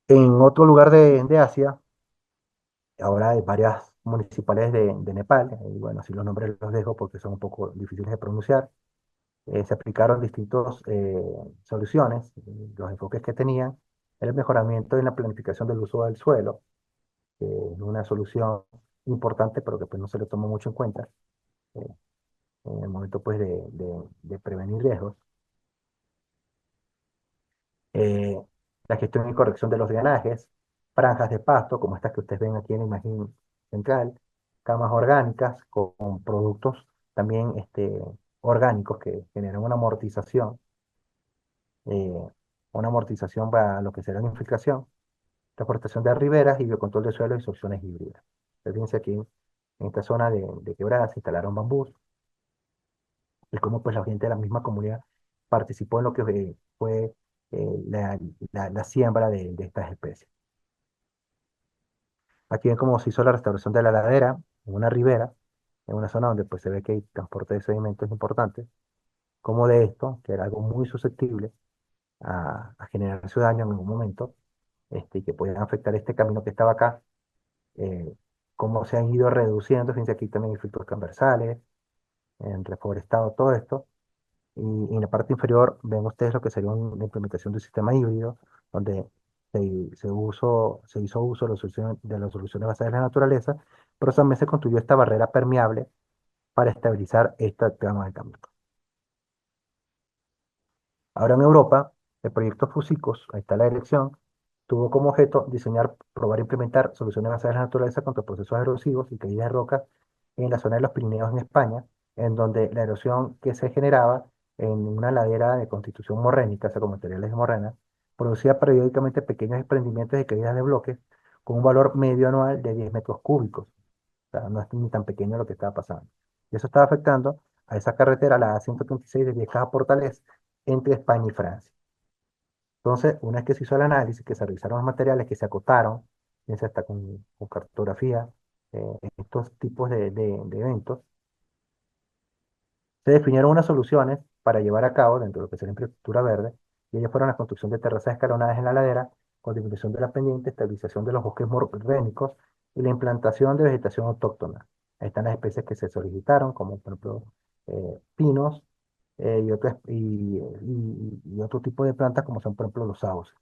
En otro lugar de Asia, ahora hay varias municipales de Nepal, y bueno, así los nombres los dejo porque son un poco difíciles de pronunciar. Se aplicaron distintas soluciones. Los enfoques que tenían era el mejoramiento en la planificación del uso del suelo, que es una solución importante, pero que pues, no se le toma mucho en cuenta eh, en el momento pues, de prevenir riesgos. Eh, la gestión y corrección de los drenajes, franjas de pasto, como estas que ustedes ven aquí en la imagen central, camas orgánicas con productos también orgánicos que generan eh, una amortización para lo que será una infiltración, reforestación de riberas y biocontrol de suelo y soluciones híbridas. Fíjense aquí en esta zona de quebradas se instalaron bambús y cómo pues la gente de la misma comunidad participó en lo que fue la siembra de estas especies. Aquí ven cómo se hizo la restauración de la ladera en una ribera, en una zona donde pues se ve que hay transporte de sedimentos importantes, como de esto, que era algo muy susceptible a generarse daño en algún momento, y que podían afectar este camino que estaba acá, eh, cómo se han ido reduciendo, fíjense aquí también hay filtros transversales, en reforestado, todo esto, y en la parte inferior ven ustedes lo que sería una implementación de un sistema híbrido, donde se hizo uso de las soluciones basadas en la naturaleza, pero también se construyó esta barrera permeable para estabilizar esta trama de cambio. Ahora en Europa, el proyecto FUSICOS, ahí está la dirección, tuvo como objeto diseñar, probar e implementar soluciones basadas en la naturaleza contra procesos erosivos y caídas de rocas en la zona de los Pirineos en España, en donde la erosión que se generaba en una ladera de constitución morrénica, o sea, con materiales de morrena, producía periódicamente pequeños desprendimientos y caídas de bloques con un valor medio anual de 10 metros cúbicos. O sea, no es ni tan pequeño lo que estaba pasando. Y eso estaba afectando a esa carretera, la A136 de Viescas a Portales, entre España y Francia. Entonces, una vez que se hizo el análisis, que se revisaron los materiales, que se acotaron, piensa hasta con cartografía, estos tipos de eventos, se definieron unas soluciones para llevar a cabo dentro de lo que es la infraestructura verde, y ellas fueron la construcción de terrazas escalonadas en la ladera, con disminución de la pendiente, estabilización de los bosques morrénicos y la implantación de vegetación autóctona. Ahí están las especies que se solicitaron, como por ejemplo pinos y otro tipo de plantas, como son por ejemplo los sauces.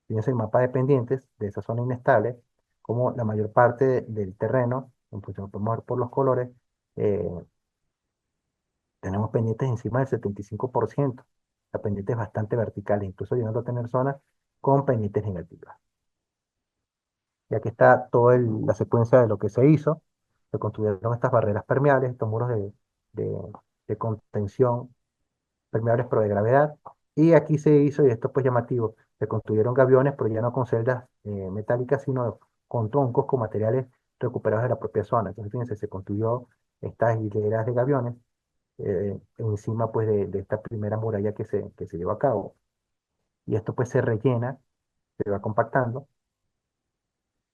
Fíjense el mapa de pendientes de esa zona inestable, como la mayor parte del terreno, en función podemos ver por los colores, eh, tenemos pendientes encima del 75%. La pendiente es bastante vertical, incluso llegando a tener zonas con pendientes negativas. Y aquí está toda la secuencia de lo que se hizo. Se construyeron estas barreras permeables, estos muros de, de contención permeables pero de gravedad. Y aquí se hizo, y esto pues llamativo, se construyeron gaviones, pero ya no con celdas metálicas, sino con troncos, con materiales recuperados de la propia zona. Entonces, fíjense, se construyó estas hileras de gaviones encima pues de esta primera muralla que se llevó a cabo. Y esto pues se rellena, se va compactando,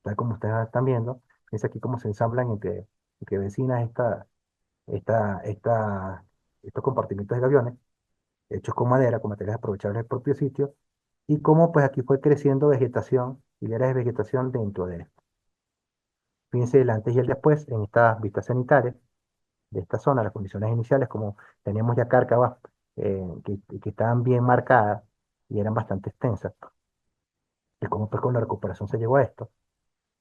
tal como ustedes están viendo. Fíjense aquí cómo se ensamblan entre vecinas estos compartimientos de gaviones hechos con madera, con materiales aprovechables del propio sitio, y cómo pues aquí fue creciendo vegetación, hileras de vegetación dentro de esto. Fíjense el antes y el después en estas vistas sanitarias de esta zona, las condiciones iniciales, como teníamos ya cárcavas que estaban bien marcadas y eran bastante extensas, y cómo pues con la recuperación se llegó a esto.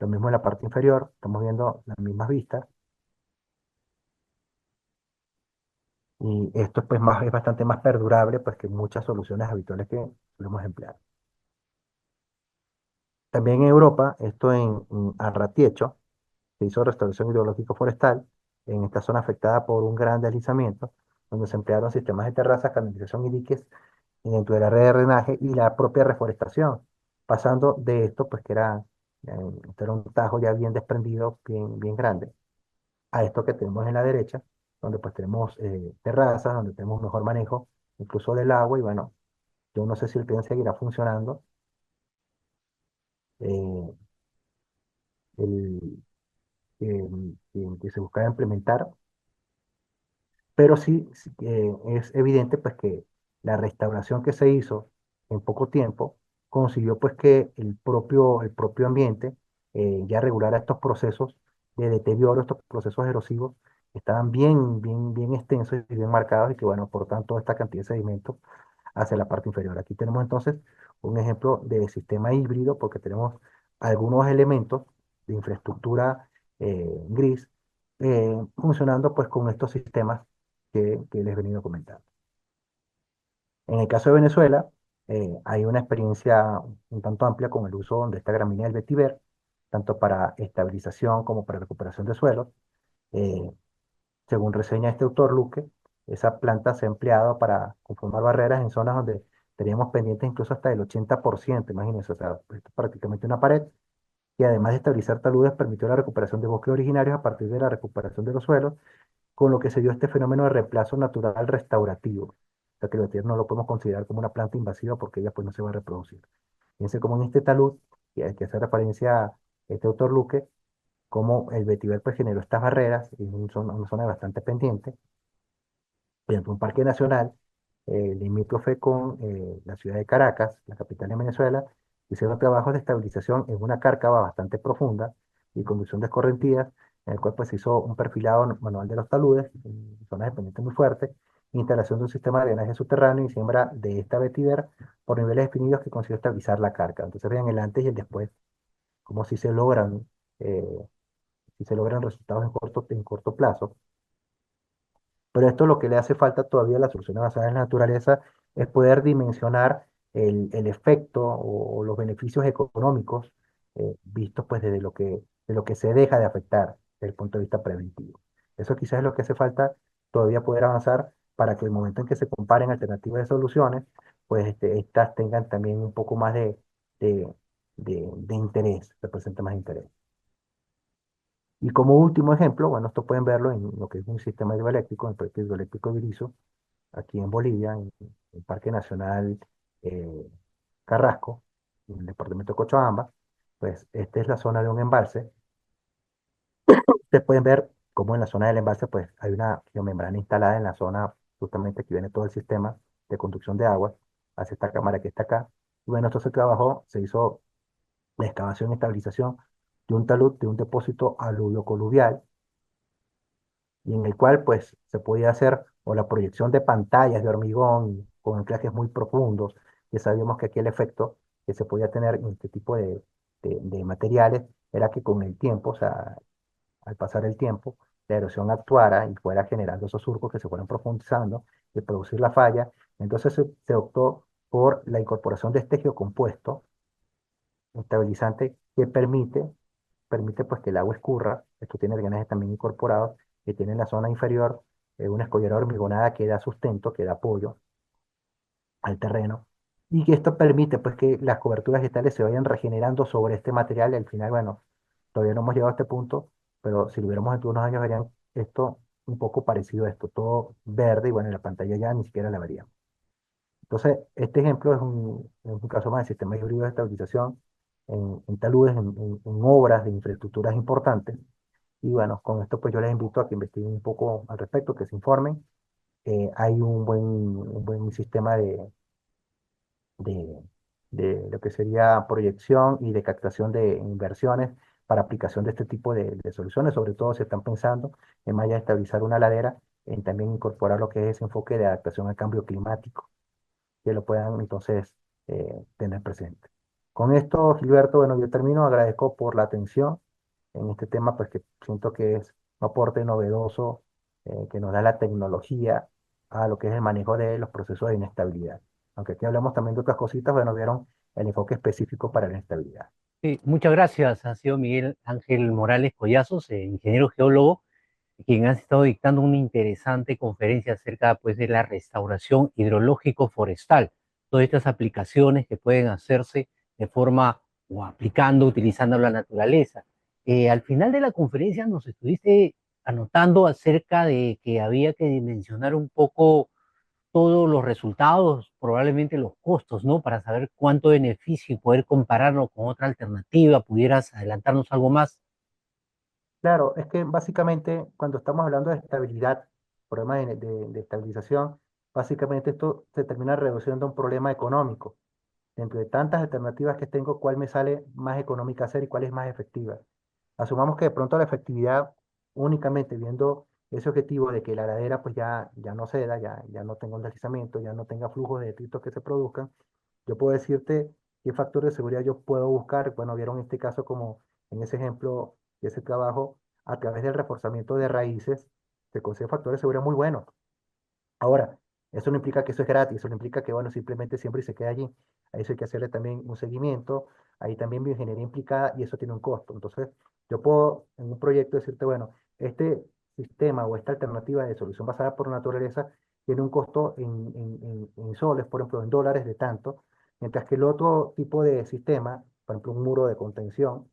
Lo mismo en la parte inferior, estamos viendo las mismas vistas, Y esto pues es bastante más perdurable pues que muchas soluciones habituales que solemos emplear. También en Europa, esto en Arratiecho, se hizo restauración hidrológico forestal en esta zona afectada por un gran deslizamiento, donde se emplearon sistemas de terrazas, canalización y diques dentro de la red de drenaje y la propia reforestación, pasando de esto, pues que esto era un tajo ya bien desprendido, bien grande, a esto que tenemos en la derecha, donde pues tenemos terrazas, donde tenemos mejor manejo incluso del agua y bueno, yo no sé si el plan seguirá funcionando. eh, el, que se buscaba implementar, pero sí, es evidente pues que la restauración que se hizo en poco tiempo consiguió pues que el propio ambiente ya regulara estos procesos de deterioro, estos procesos erosivos, que estaban bien extensos y bien marcados y que bueno, por tanto esta cantidad de sedimentos hacia la parte inferior. Aquí tenemos entonces un ejemplo de sistema híbrido porque tenemos algunos elementos de infraestructura gris funcionando pues con estos sistemas que les he venido comentando. En el caso de Venezuela, hay una experiencia un tanto amplia con el uso de esta gramínea del vetiver, tanto para estabilización como para recuperación de suelos. Eh, Según reseña este autor Luque, esa planta se ha empleado para conformar barreras en zonas donde teníamos pendientes incluso hasta el 80%, imagínense, o sea, esto es prácticamente una pared, y además de estabilizar taludes, permitió la recuperación de bosques originarios a partir de la recuperación de los suelos, con lo que se dio este fenómeno de reemplazo natural restaurativo. O sea, que el vetiver no lo podemos considerar como una planta invasiva porque ella pues no se va a reproducir. Fíjense como en este talud, y al que hace referencia este autor Luque, como el vetiver pues generó estas barreras en una zona bastante pendiente, por ejemplo, un parque nacional limítrofe con la ciudad de Caracas, la capital de Venezuela, hicieron trabajos de estabilización en una cárcava bastante profunda y conducción de escorrentías, en el cual pues se hizo un perfilado manual de los taludes, en zonas de pendiente muy fuerte, instalación de un sistema de drenaje subterráneo y siembra de esta vetiver por niveles definidos que consiguió estabilizar la carga. Entonces vean el antes y el después, como eh, si se logran resultados en corto plazo. Pero esto lo que le hace falta todavía a las soluciones basadas en la naturaleza es poder dimensionar el efecto o los beneficios económicos vistos pues de lo que se deja de afectar desde el punto de vista preventivo. Eso quizás es lo que hace falta todavía poder avanzar para que el momento en que se comparen alternativas de soluciones, pues estas tengan también un poco más de, de interés, representen más interés. Y como último ejemplo, bueno, esto pueden verlo en lo que es un sistema hidroeléctrico, en el proyecto hidroeléctrico Virizo, aquí en Bolivia, en el Parque Nacional eh, Carrasco, en el departamento de Cochabamba. Pues esta es la zona de un embalse. Ustedes pueden ver cómo en la zona del embalse pues hay una geomembrana instalada en la zona justamente que viene todo el sistema de conducción de agua hacia esta cámara que está acá. Y bueno, esto se trabajó, se hizo la excavación y estabilización de un talud, de un depósito aluvio-coluvial y en el cual pues se podía hacer o la proyección de pantallas de hormigón con anclajes muy profundos, que sabíamos que aquí el efecto que se podía tener en este tipo de materiales era que con el tiempo, o sea, al pasar el tiempo, la erosión actuara y fuera generando esos surcos que se fueran profundizando y producir la falla. Entonces se optó por la incorporación de este geocompuesto estabilizante que permite pues que el agua escurra. Esto tiene drenajes también incorporados que tiene en la zona inferior una escollera hormigonada que da sustento, que da apoyo al terreno y que esto permite pues que las coberturas vegetales se vayan regenerando sobre este material y al final, bueno, todavía no hemos llegado a este punto, pero si lo viéramos dentro de unos años verían esto un poco parecido a esto, todo verde y bueno, en la pantalla ya ni siquiera la veríamos. Entonces, este ejemplo es un caso más de sistema híbrido de estabilización en taludes, en obras de infraestructuras importantes. Y bueno, con esto pues yo les invito a que investiguen un poco al respecto, que se informen. Hay un buen sistema de, de lo que sería proyección y de captación de inversiones para aplicación de este tipo de soluciones, sobre todo si están pensando en más allá de estabilizar una ladera, en también incorporar lo que es ese enfoque de adaptación al cambio climático que lo puedan entonces tener presente. Con esto, Gilberto, bueno, yo termino, agradezco por la atención en este tema, pues que siento que es un aporte novedoso que nos da la tecnología a lo que es el manejo de los procesos de inestabilidad. Aunque aquí hablamos también de otras cositas, bueno, vieron el enfoque específico para la inestabilidad. Sí, muchas gracias. Ha sido Miguel Ángel Morales Collazos, ingeniero geólogo, quien ha estado dictando una interesante conferencia acerca pues, de la restauración hidrológico-forestal. Todas estas aplicaciones que pueden hacerse de forma o aplicando, utilizando la naturaleza. Al final de la conferencia nos estuviste anotando acerca de que había que dimensionar un poco todos los resultados, probablemente los costos, ¿no? Para saber cuánto beneficio y poder compararlo con otra alternativa. ¿Pudieras adelantarnos algo más? Claro, es que básicamente cuando estamos hablando de estabilidad, problemas de estabilización, básicamente esto se termina reduciendo a un problema económico. Dentro de tantas alternativas que tengo, ¿cuál me sale más económica hacer y cuál es más efectiva? Asumamos que de pronto la efectividad, únicamente viendo ese objetivo de que la ladera pues ya no ceda, ya no tenga un deslizamiento, ya no tenga flujos de detritos que se produzcan, yo puedo decirte qué factor de seguridad yo puedo buscar. Bueno, vieron este caso como en ese ejemplo de ese trabajo, a través del reforzamiento de raíces, se consigue factores de seguridad muy buenos. Ahora, eso no implica que eso es gratis, eso no implica que, bueno, simplemente siempre se quede allí. A eso hay que hacerle también un seguimiento, ahí también bioingeniería implicada y eso tiene un costo. Entonces, yo puedo en un proyecto decirte, bueno, este sistema o esta alternativa de solución basada por naturaleza tiene un costo en soles, por ejemplo, en dólares de tanto, mientras que el otro tipo de sistema, por ejemplo, un muro de contención,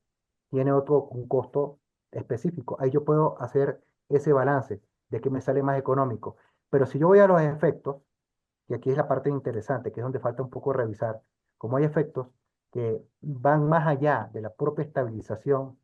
tiene un costo específico. Ahí yo puedo hacer ese balance de que me sale más económico. Pero si yo voy a los efectos, y aquí es la parte interesante, que es donde falta un poco revisar, como hay efectos que van más allá de la propia estabilización,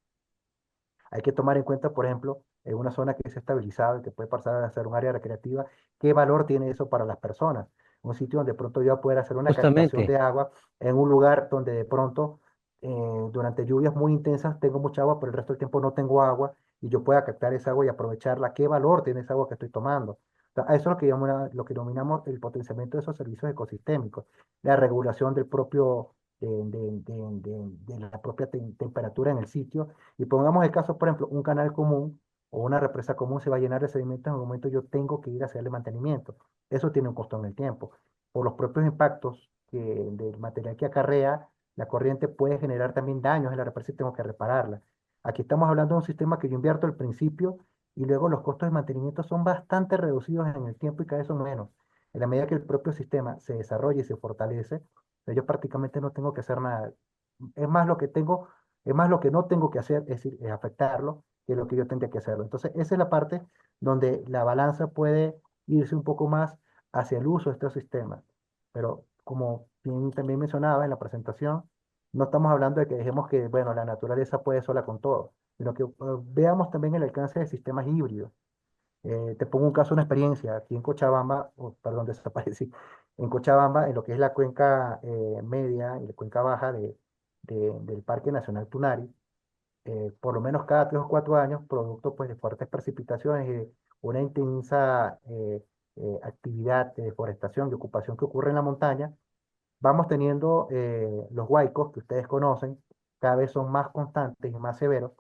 hay que tomar en cuenta, por ejemplo, en una zona que es estabilizada y que puede pasar a ser un área recreativa, qué valor tiene eso para las personas. Un sitio donde de pronto yo voy a poder hacer una captación Justamente. de agua en un lugar donde de pronto durante lluvias muy intensas tengo mucha agua, pero el resto del tiempo no tengo agua y yo pueda captar esa agua y aprovecharla. ¿Qué valor tiene esa agua que estoy tomando? O sea, eso es lo que lo que denominamos el potenciamiento de esos servicios ecosistémicos, la regulación del propio, de la propia temperatura en el sitio y pongamos el caso, por ejemplo, un canal común o una represa común se va a llenar de sedimentos en el momento yo tengo que ir a hacerle mantenimiento. Eso tiene un costo en el tiempo. Por los propios impactos del material que acarrea, la corriente puede generar también daños en la represa y tengo que repararla. Aquí estamos hablando de un sistema que yo invierto al principio y luego los costos de mantenimiento son bastante reducidos en el tiempo y cada vez son menos. En la medida que el propio sistema se desarrolla y se fortalece, yo prácticamente no tengo que hacer nada. Es más lo que tengo es más lo que no tengo que hacer, es decir, es afectarlo, que lo que yo tendría que hacerlo. Entonces, esa es la parte donde la balanza puede irse un poco más hacia el uso de estos sistemas. Pero como bien también mencionaba en la presentación, no estamos hablando de que dejemos que, bueno, la naturaleza puede sola con todo, sino que veamos también el alcance de sistemas híbridos. Te pongo un caso, una experiencia. Aquí en Cochabamba, perdón, desaparecí, en Cochabamba, en lo que es la cuenca media y la cuenca baja del Parque Nacional Tunari, por lo menos cada 3 o 4 años, producto pues, de fuertes precipitaciones y de una intensa actividad de deforestación y ocupación que ocurre en la montaña, vamos teniendo los huaicos que ustedes conocen, cada vez son más constantes y más severos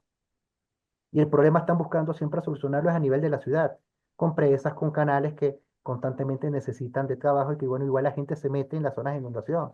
y el problema están buscando siempre solucionarlo es a nivel de la ciudad, con presas, con canales que constantemente necesitan de trabajo y que, bueno, igual la gente se mete en las zonas de inundación.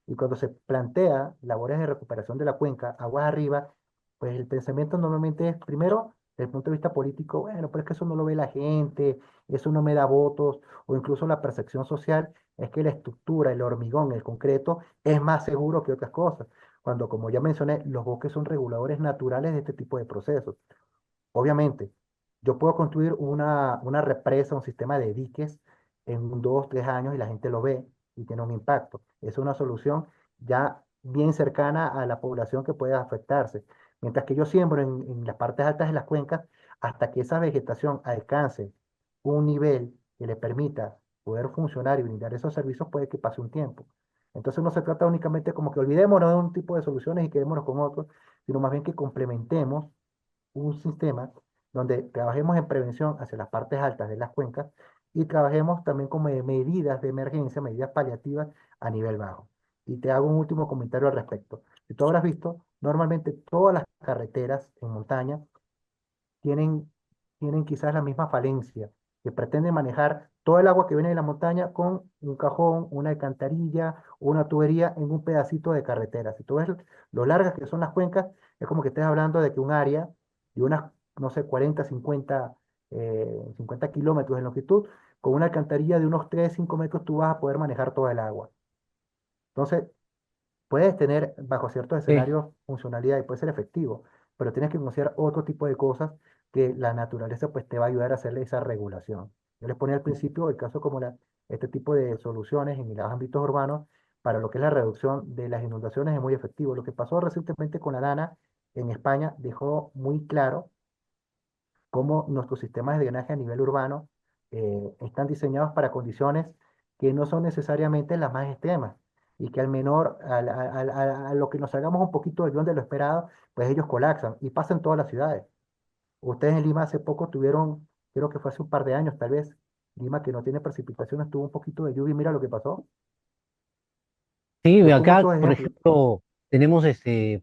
Y cuando se plantea labores de recuperación de la cuenca, aguas arriba, pues el pensamiento normalmente es, primero, desde el punto de vista político, bueno, pero es que eso no lo ve la gente, eso no me da votos, o incluso la percepción social es que la estructura, el hormigón, el concreto, es más seguro que otras cosas. Cuando, como ya mencioné, los bosques son reguladores naturales de este tipo de procesos. Obviamente, yo puedo construir una represa, un sistema de diques en 2, 3 años y la gente lo ve y tiene un impacto. Es una solución ya bien cercana a la población que puede afectarse. Mientras que yo siembro en las partes altas de las cuencas hasta que esa vegetación alcance un nivel que le permita poder funcionar y brindar esos servicios, puede que pase un tiempo. Entonces no se trata únicamente como que olvidémonos de un tipo de soluciones y quedémonos con otros, sino más bien que complementemos un sistema donde trabajemos en prevención hacia las partes altas de las cuencas y trabajemos también con medidas de emergencia, medidas paliativas a nivel bajo. Y te hago un último comentario al respecto. Si tú habrás visto, normalmente todas las carreteras en montaña tienen, tienen quizás la misma falencia. que pretenden manejar todo el agua que viene de la montaña con un cajón, una alcantarilla, una tubería en un pedacito de carretera. Si tú ves lo largas que son las cuencas, es como que estés hablando de que un área de unas, no sé, 40, 50 kilómetros de longitud, con una alcantarilla de unos 3, 5 metros, tú vas a poder manejar toda el agua. Entonces, puedes tener bajo ciertos Sí, escenarios funcionalidad y puede ser efectivo, pero tienes que conocer otro tipo de cosas que la naturaleza pues te va a ayudar a hacerle esa regulación. Yo les ponía al principio el caso como este tipo de soluciones en los ámbitos urbanos para lo que es la reducción de las inundaciones es muy efectivo. Lo que pasó recientemente con la Dana en España dejó muy claro cómo nuestros sistemas de drenaje a nivel urbano están diseñados para condiciones que no son necesariamente las más extremas y que al menor, a lo que nos hagamos un poquito del guión de lo esperado, pues ellos colapsan y pasa en todas las ciudades. Ustedes en Lima hace poco tuvieron, creo que fue hace un par de años tal vez, Lima que no tiene precipitaciones, tuvo un poquito de lluvia y mira lo que pasó. sí, Yo pongo acá, estos por ejemplos. ejemplo, tenemos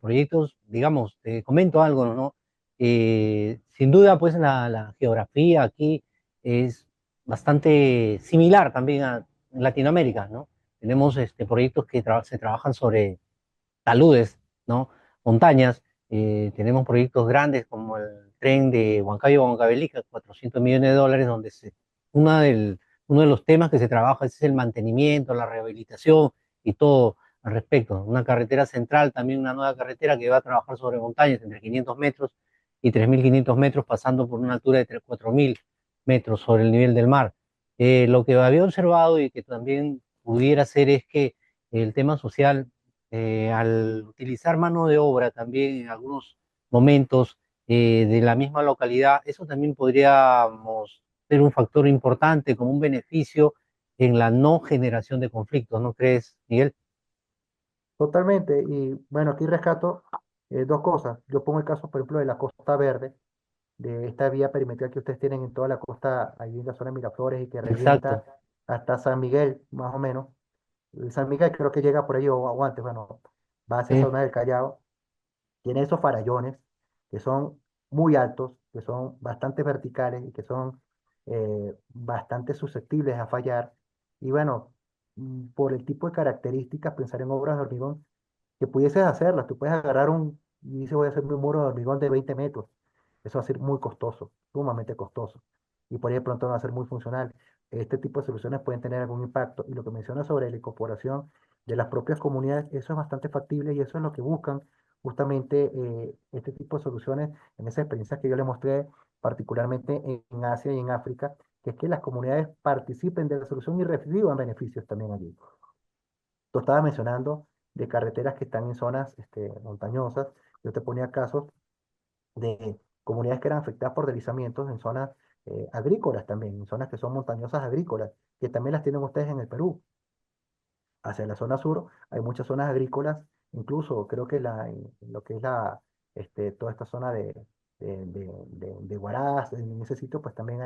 proyectos, digamos, te comento algo, ¿no? Sin duda, pues la geografía aquí es bastante similar también a Latinoamérica, ¿no? Tenemos proyectos que se trabajan sobre taludes, ¿no? Montañas. Tenemos proyectos grandes como el tren de Huancayo a Huancavelica, 400 millones de dólares, donde una uno de los temas que se trabaja es el mantenimiento, la rehabilitación y todo al respecto. Una carretera central, también una nueva carretera que va a trabajar sobre montañas entre 500 metros y 3.500 metros, pasando por una altura de 4.000 metros sobre el nivel del mar. Lo que había observado y que también pudiera ser es que el tema social al utilizar mano de obra también en algunos momentos de la misma localidad, eso también podríamos ser un factor importante como un beneficio en la no generación de conflictos, ¿no crees, Miguel? Totalmente. Y bueno, aquí rescato dos cosas. Yo pongo el caso, por ejemplo, de la Costa Verde de esta vía perimetral que ustedes tienen en toda la costa, allí en la zona de Miraflores y que revienta Exacto. hasta San Miguel, más o menos. San Miguel creo que llega por ahí o antes, bueno, va hacia esa Sí, zona del Callao. Tiene esos farallones que son muy altos, que son bastante verticales y que son bastante susceptibles a fallar. Y bueno, por el tipo de características, pensar en obras de hormigón que pudieses hacerlas. Tú puedes agarrar y dices, voy a hacer un muro de hormigón de 20 metros. Eso va a ser muy costoso, sumamente costoso. Y por ahí de pronto no va a ser muy funcional. Este tipo de soluciones pueden tener algún impacto. Y lo que menciona sobre la incorporación de las propias comunidades, eso es bastante factible y eso es lo que buscan justamente este tipo de soluciones en esas experiencias que yo le mostré, particularmente en Asia y en África, que es que las comunidades participen de la solución y reciban beneficios también allí. Tú estabas mencionando de carreteras que están en zonas montañosas. Yo te ponía casos de comunidades que eran afectadas por deslizamientos en zonas agrícolas también, en zonas que son montañosas agrícolas, que también las tienen ustedes en el Perú. Hacia la zona sur hay muchas zonas agrícolas, incluso creo que en lo que es toda esta zona de Huaraz, en ese sitio pues también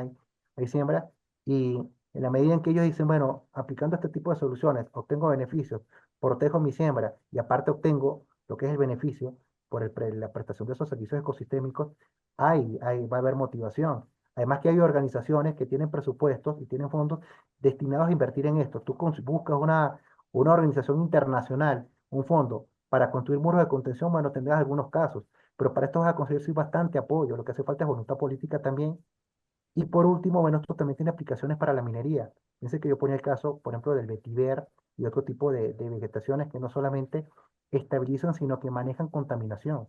hay siembra. Y en la medida en que ellos dicen, bueno, aplicando este tipo de soluciones, obtengo beneficios, protejo mi siembra y aparte obtengo lo que es el beneficio por la prestación de esos servicios ecosistémicos, va a haber motivación. Además que hay organizaciones que tienen presupuestos y tienen fondos destinados a invertir en esto. Tú buscas una organización internacional, un fondo para construir muros de contención, bueno, tendrás algunos casos, pero para esto vas a conseguir sí, bastante apoyo. Lo que hace falta es voluntad política también. Y por último, bueno, esto también tiene aplicaciones para la minería. Fíjense que yo ponía el caso, por ejemplo, del vetiver y otro tipo de vegetaciones que no solamente estabilizan, sino que manejan contaminación.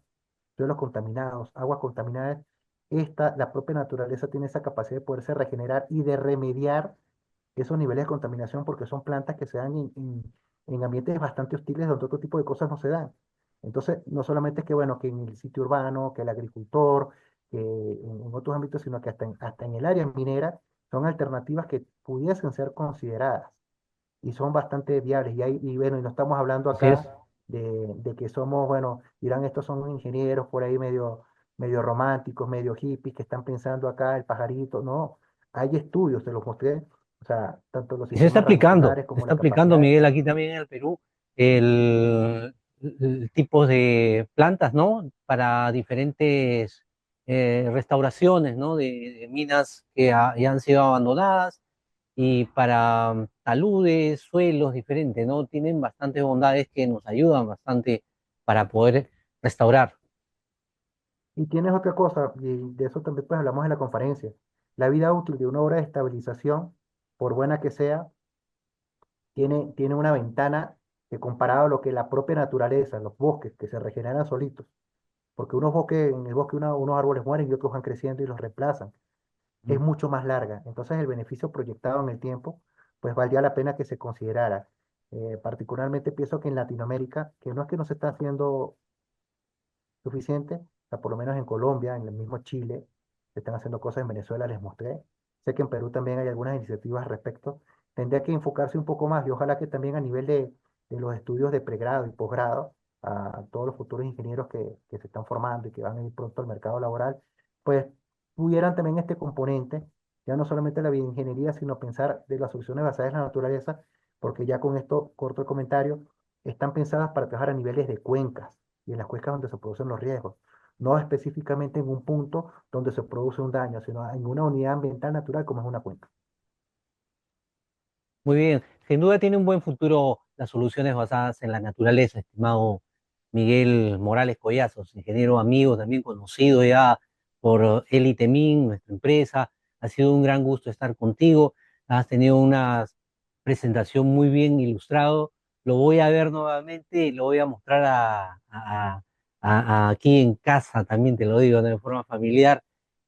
Suelos contaminados, aguas contaminadas. La propia naturaleza tiene esa capacidad de poderse regenerar y de remediar esos niveles de contaminación porque son plantas que se dan en ambientes bastante hostiles donde otro tipo de cosas no se dan. Entonces, no solamente es que, bueno, que en el sitio urbano, que el agricultor, que en otros ámbitos, sino que hasta en el área minera son alternativas que pudiesen ser consideradas y son bastante viables. Y bueno, y no estamos hablando así es. acá de que somos, bueno, dirán, estos son ingenieros por ahí medio románticos, medio hippies, que están pensando acá el pajarito. No, hay estudios, te los mostré, o sea, tanto los Y sistemas radioculares se como está la aplicando, capacidad. Miguel, aquí también en el Perú, el tipo de plantas, ¿no? Para diferentes restauraciones, ¿no? De minas que ya han sido abandonadas y para taludes, suelos diferentes, ¿no? Tienen bastantes bondades que nos ayudan bastante para poder restaurar. Y tienes otra cosa, y de eso también pues hablamos en la conferencia. La vida útil de una obra de estabilización, por buena que sea, tiene una ventana que comparado a lo que la propia naturaleza, los bosques que se regeneran solitos, porque unos bosques, en el bosque unos árboles mueren y otros van creciendo y los reemplazan, es mucho más larga. Entonces el beneficio proyectado en el tiempo, pues valdría la pena que se considerara. Particularmente pienso que en Latinoamérica, que no es que no se está haciendo suficiente, o sea, por lo menos en Colombia, en el mismo Chile, se están haciendo cosas, en Venezuela les mostré, sé que en Perú también hay algunas iniciativas al respecto, tendría que enfocarse un poco más y ojalá que también a nivel de los estudios de pregrado y posgrado, a todos los futuros ingenieros que se están formando y que van a ir pronto al mercado laboral, pues tuvieran también este componente, ya no solamente la bioingeniería, sino pensar de las soluciones basadas en la naturaleza, porque ya con esto corto el comentario, están pensadas para trabajar a niveles de cuencas y en las cuencas donde se producen los riesgos, no específicamente en un punto donde se produce un daño, sino en una unidad ambiental natural como es una cuenca. Muy bien, sin duda tiene un buen futuro las soluciones basadas en la naturaleza, estimado Miguel Morales Collazos, ingeniero amigo, también conocido ya por Elite Min, nuestra empresa. Ha sido un gran gusto estar contigo. Has tenido una presentación muy bien ilustrado. Lo voy a ver nuevamente y lo voy a mostrar aquí en casa, también te lo digo, de forma familiar.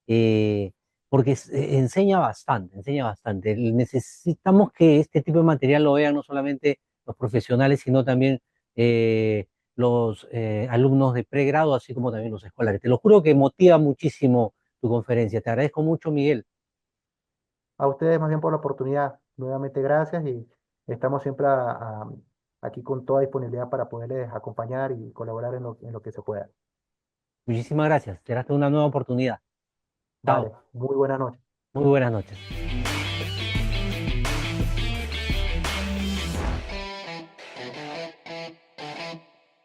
Eh, porque enseña bastante, enseña bastante. Necesitamos que este tipo de material lo vean no solamente los profesionales, sino también los alumnos de pregrado, así como también los escolares. Te lo juro que motiva muchísimo tu conferencia. Te agradezco mucho, Miguel. A ustedes más bien por la oportunidad, nuevamente gracias y estamos siempre aquí con toda disponibilidad para poderles acompañar y colaborar en lo que se pueda. Muchísimas gracias. Será hasta una nueva oportunidad. Vale, Chao. muy buenas noches. Muy buenas noches.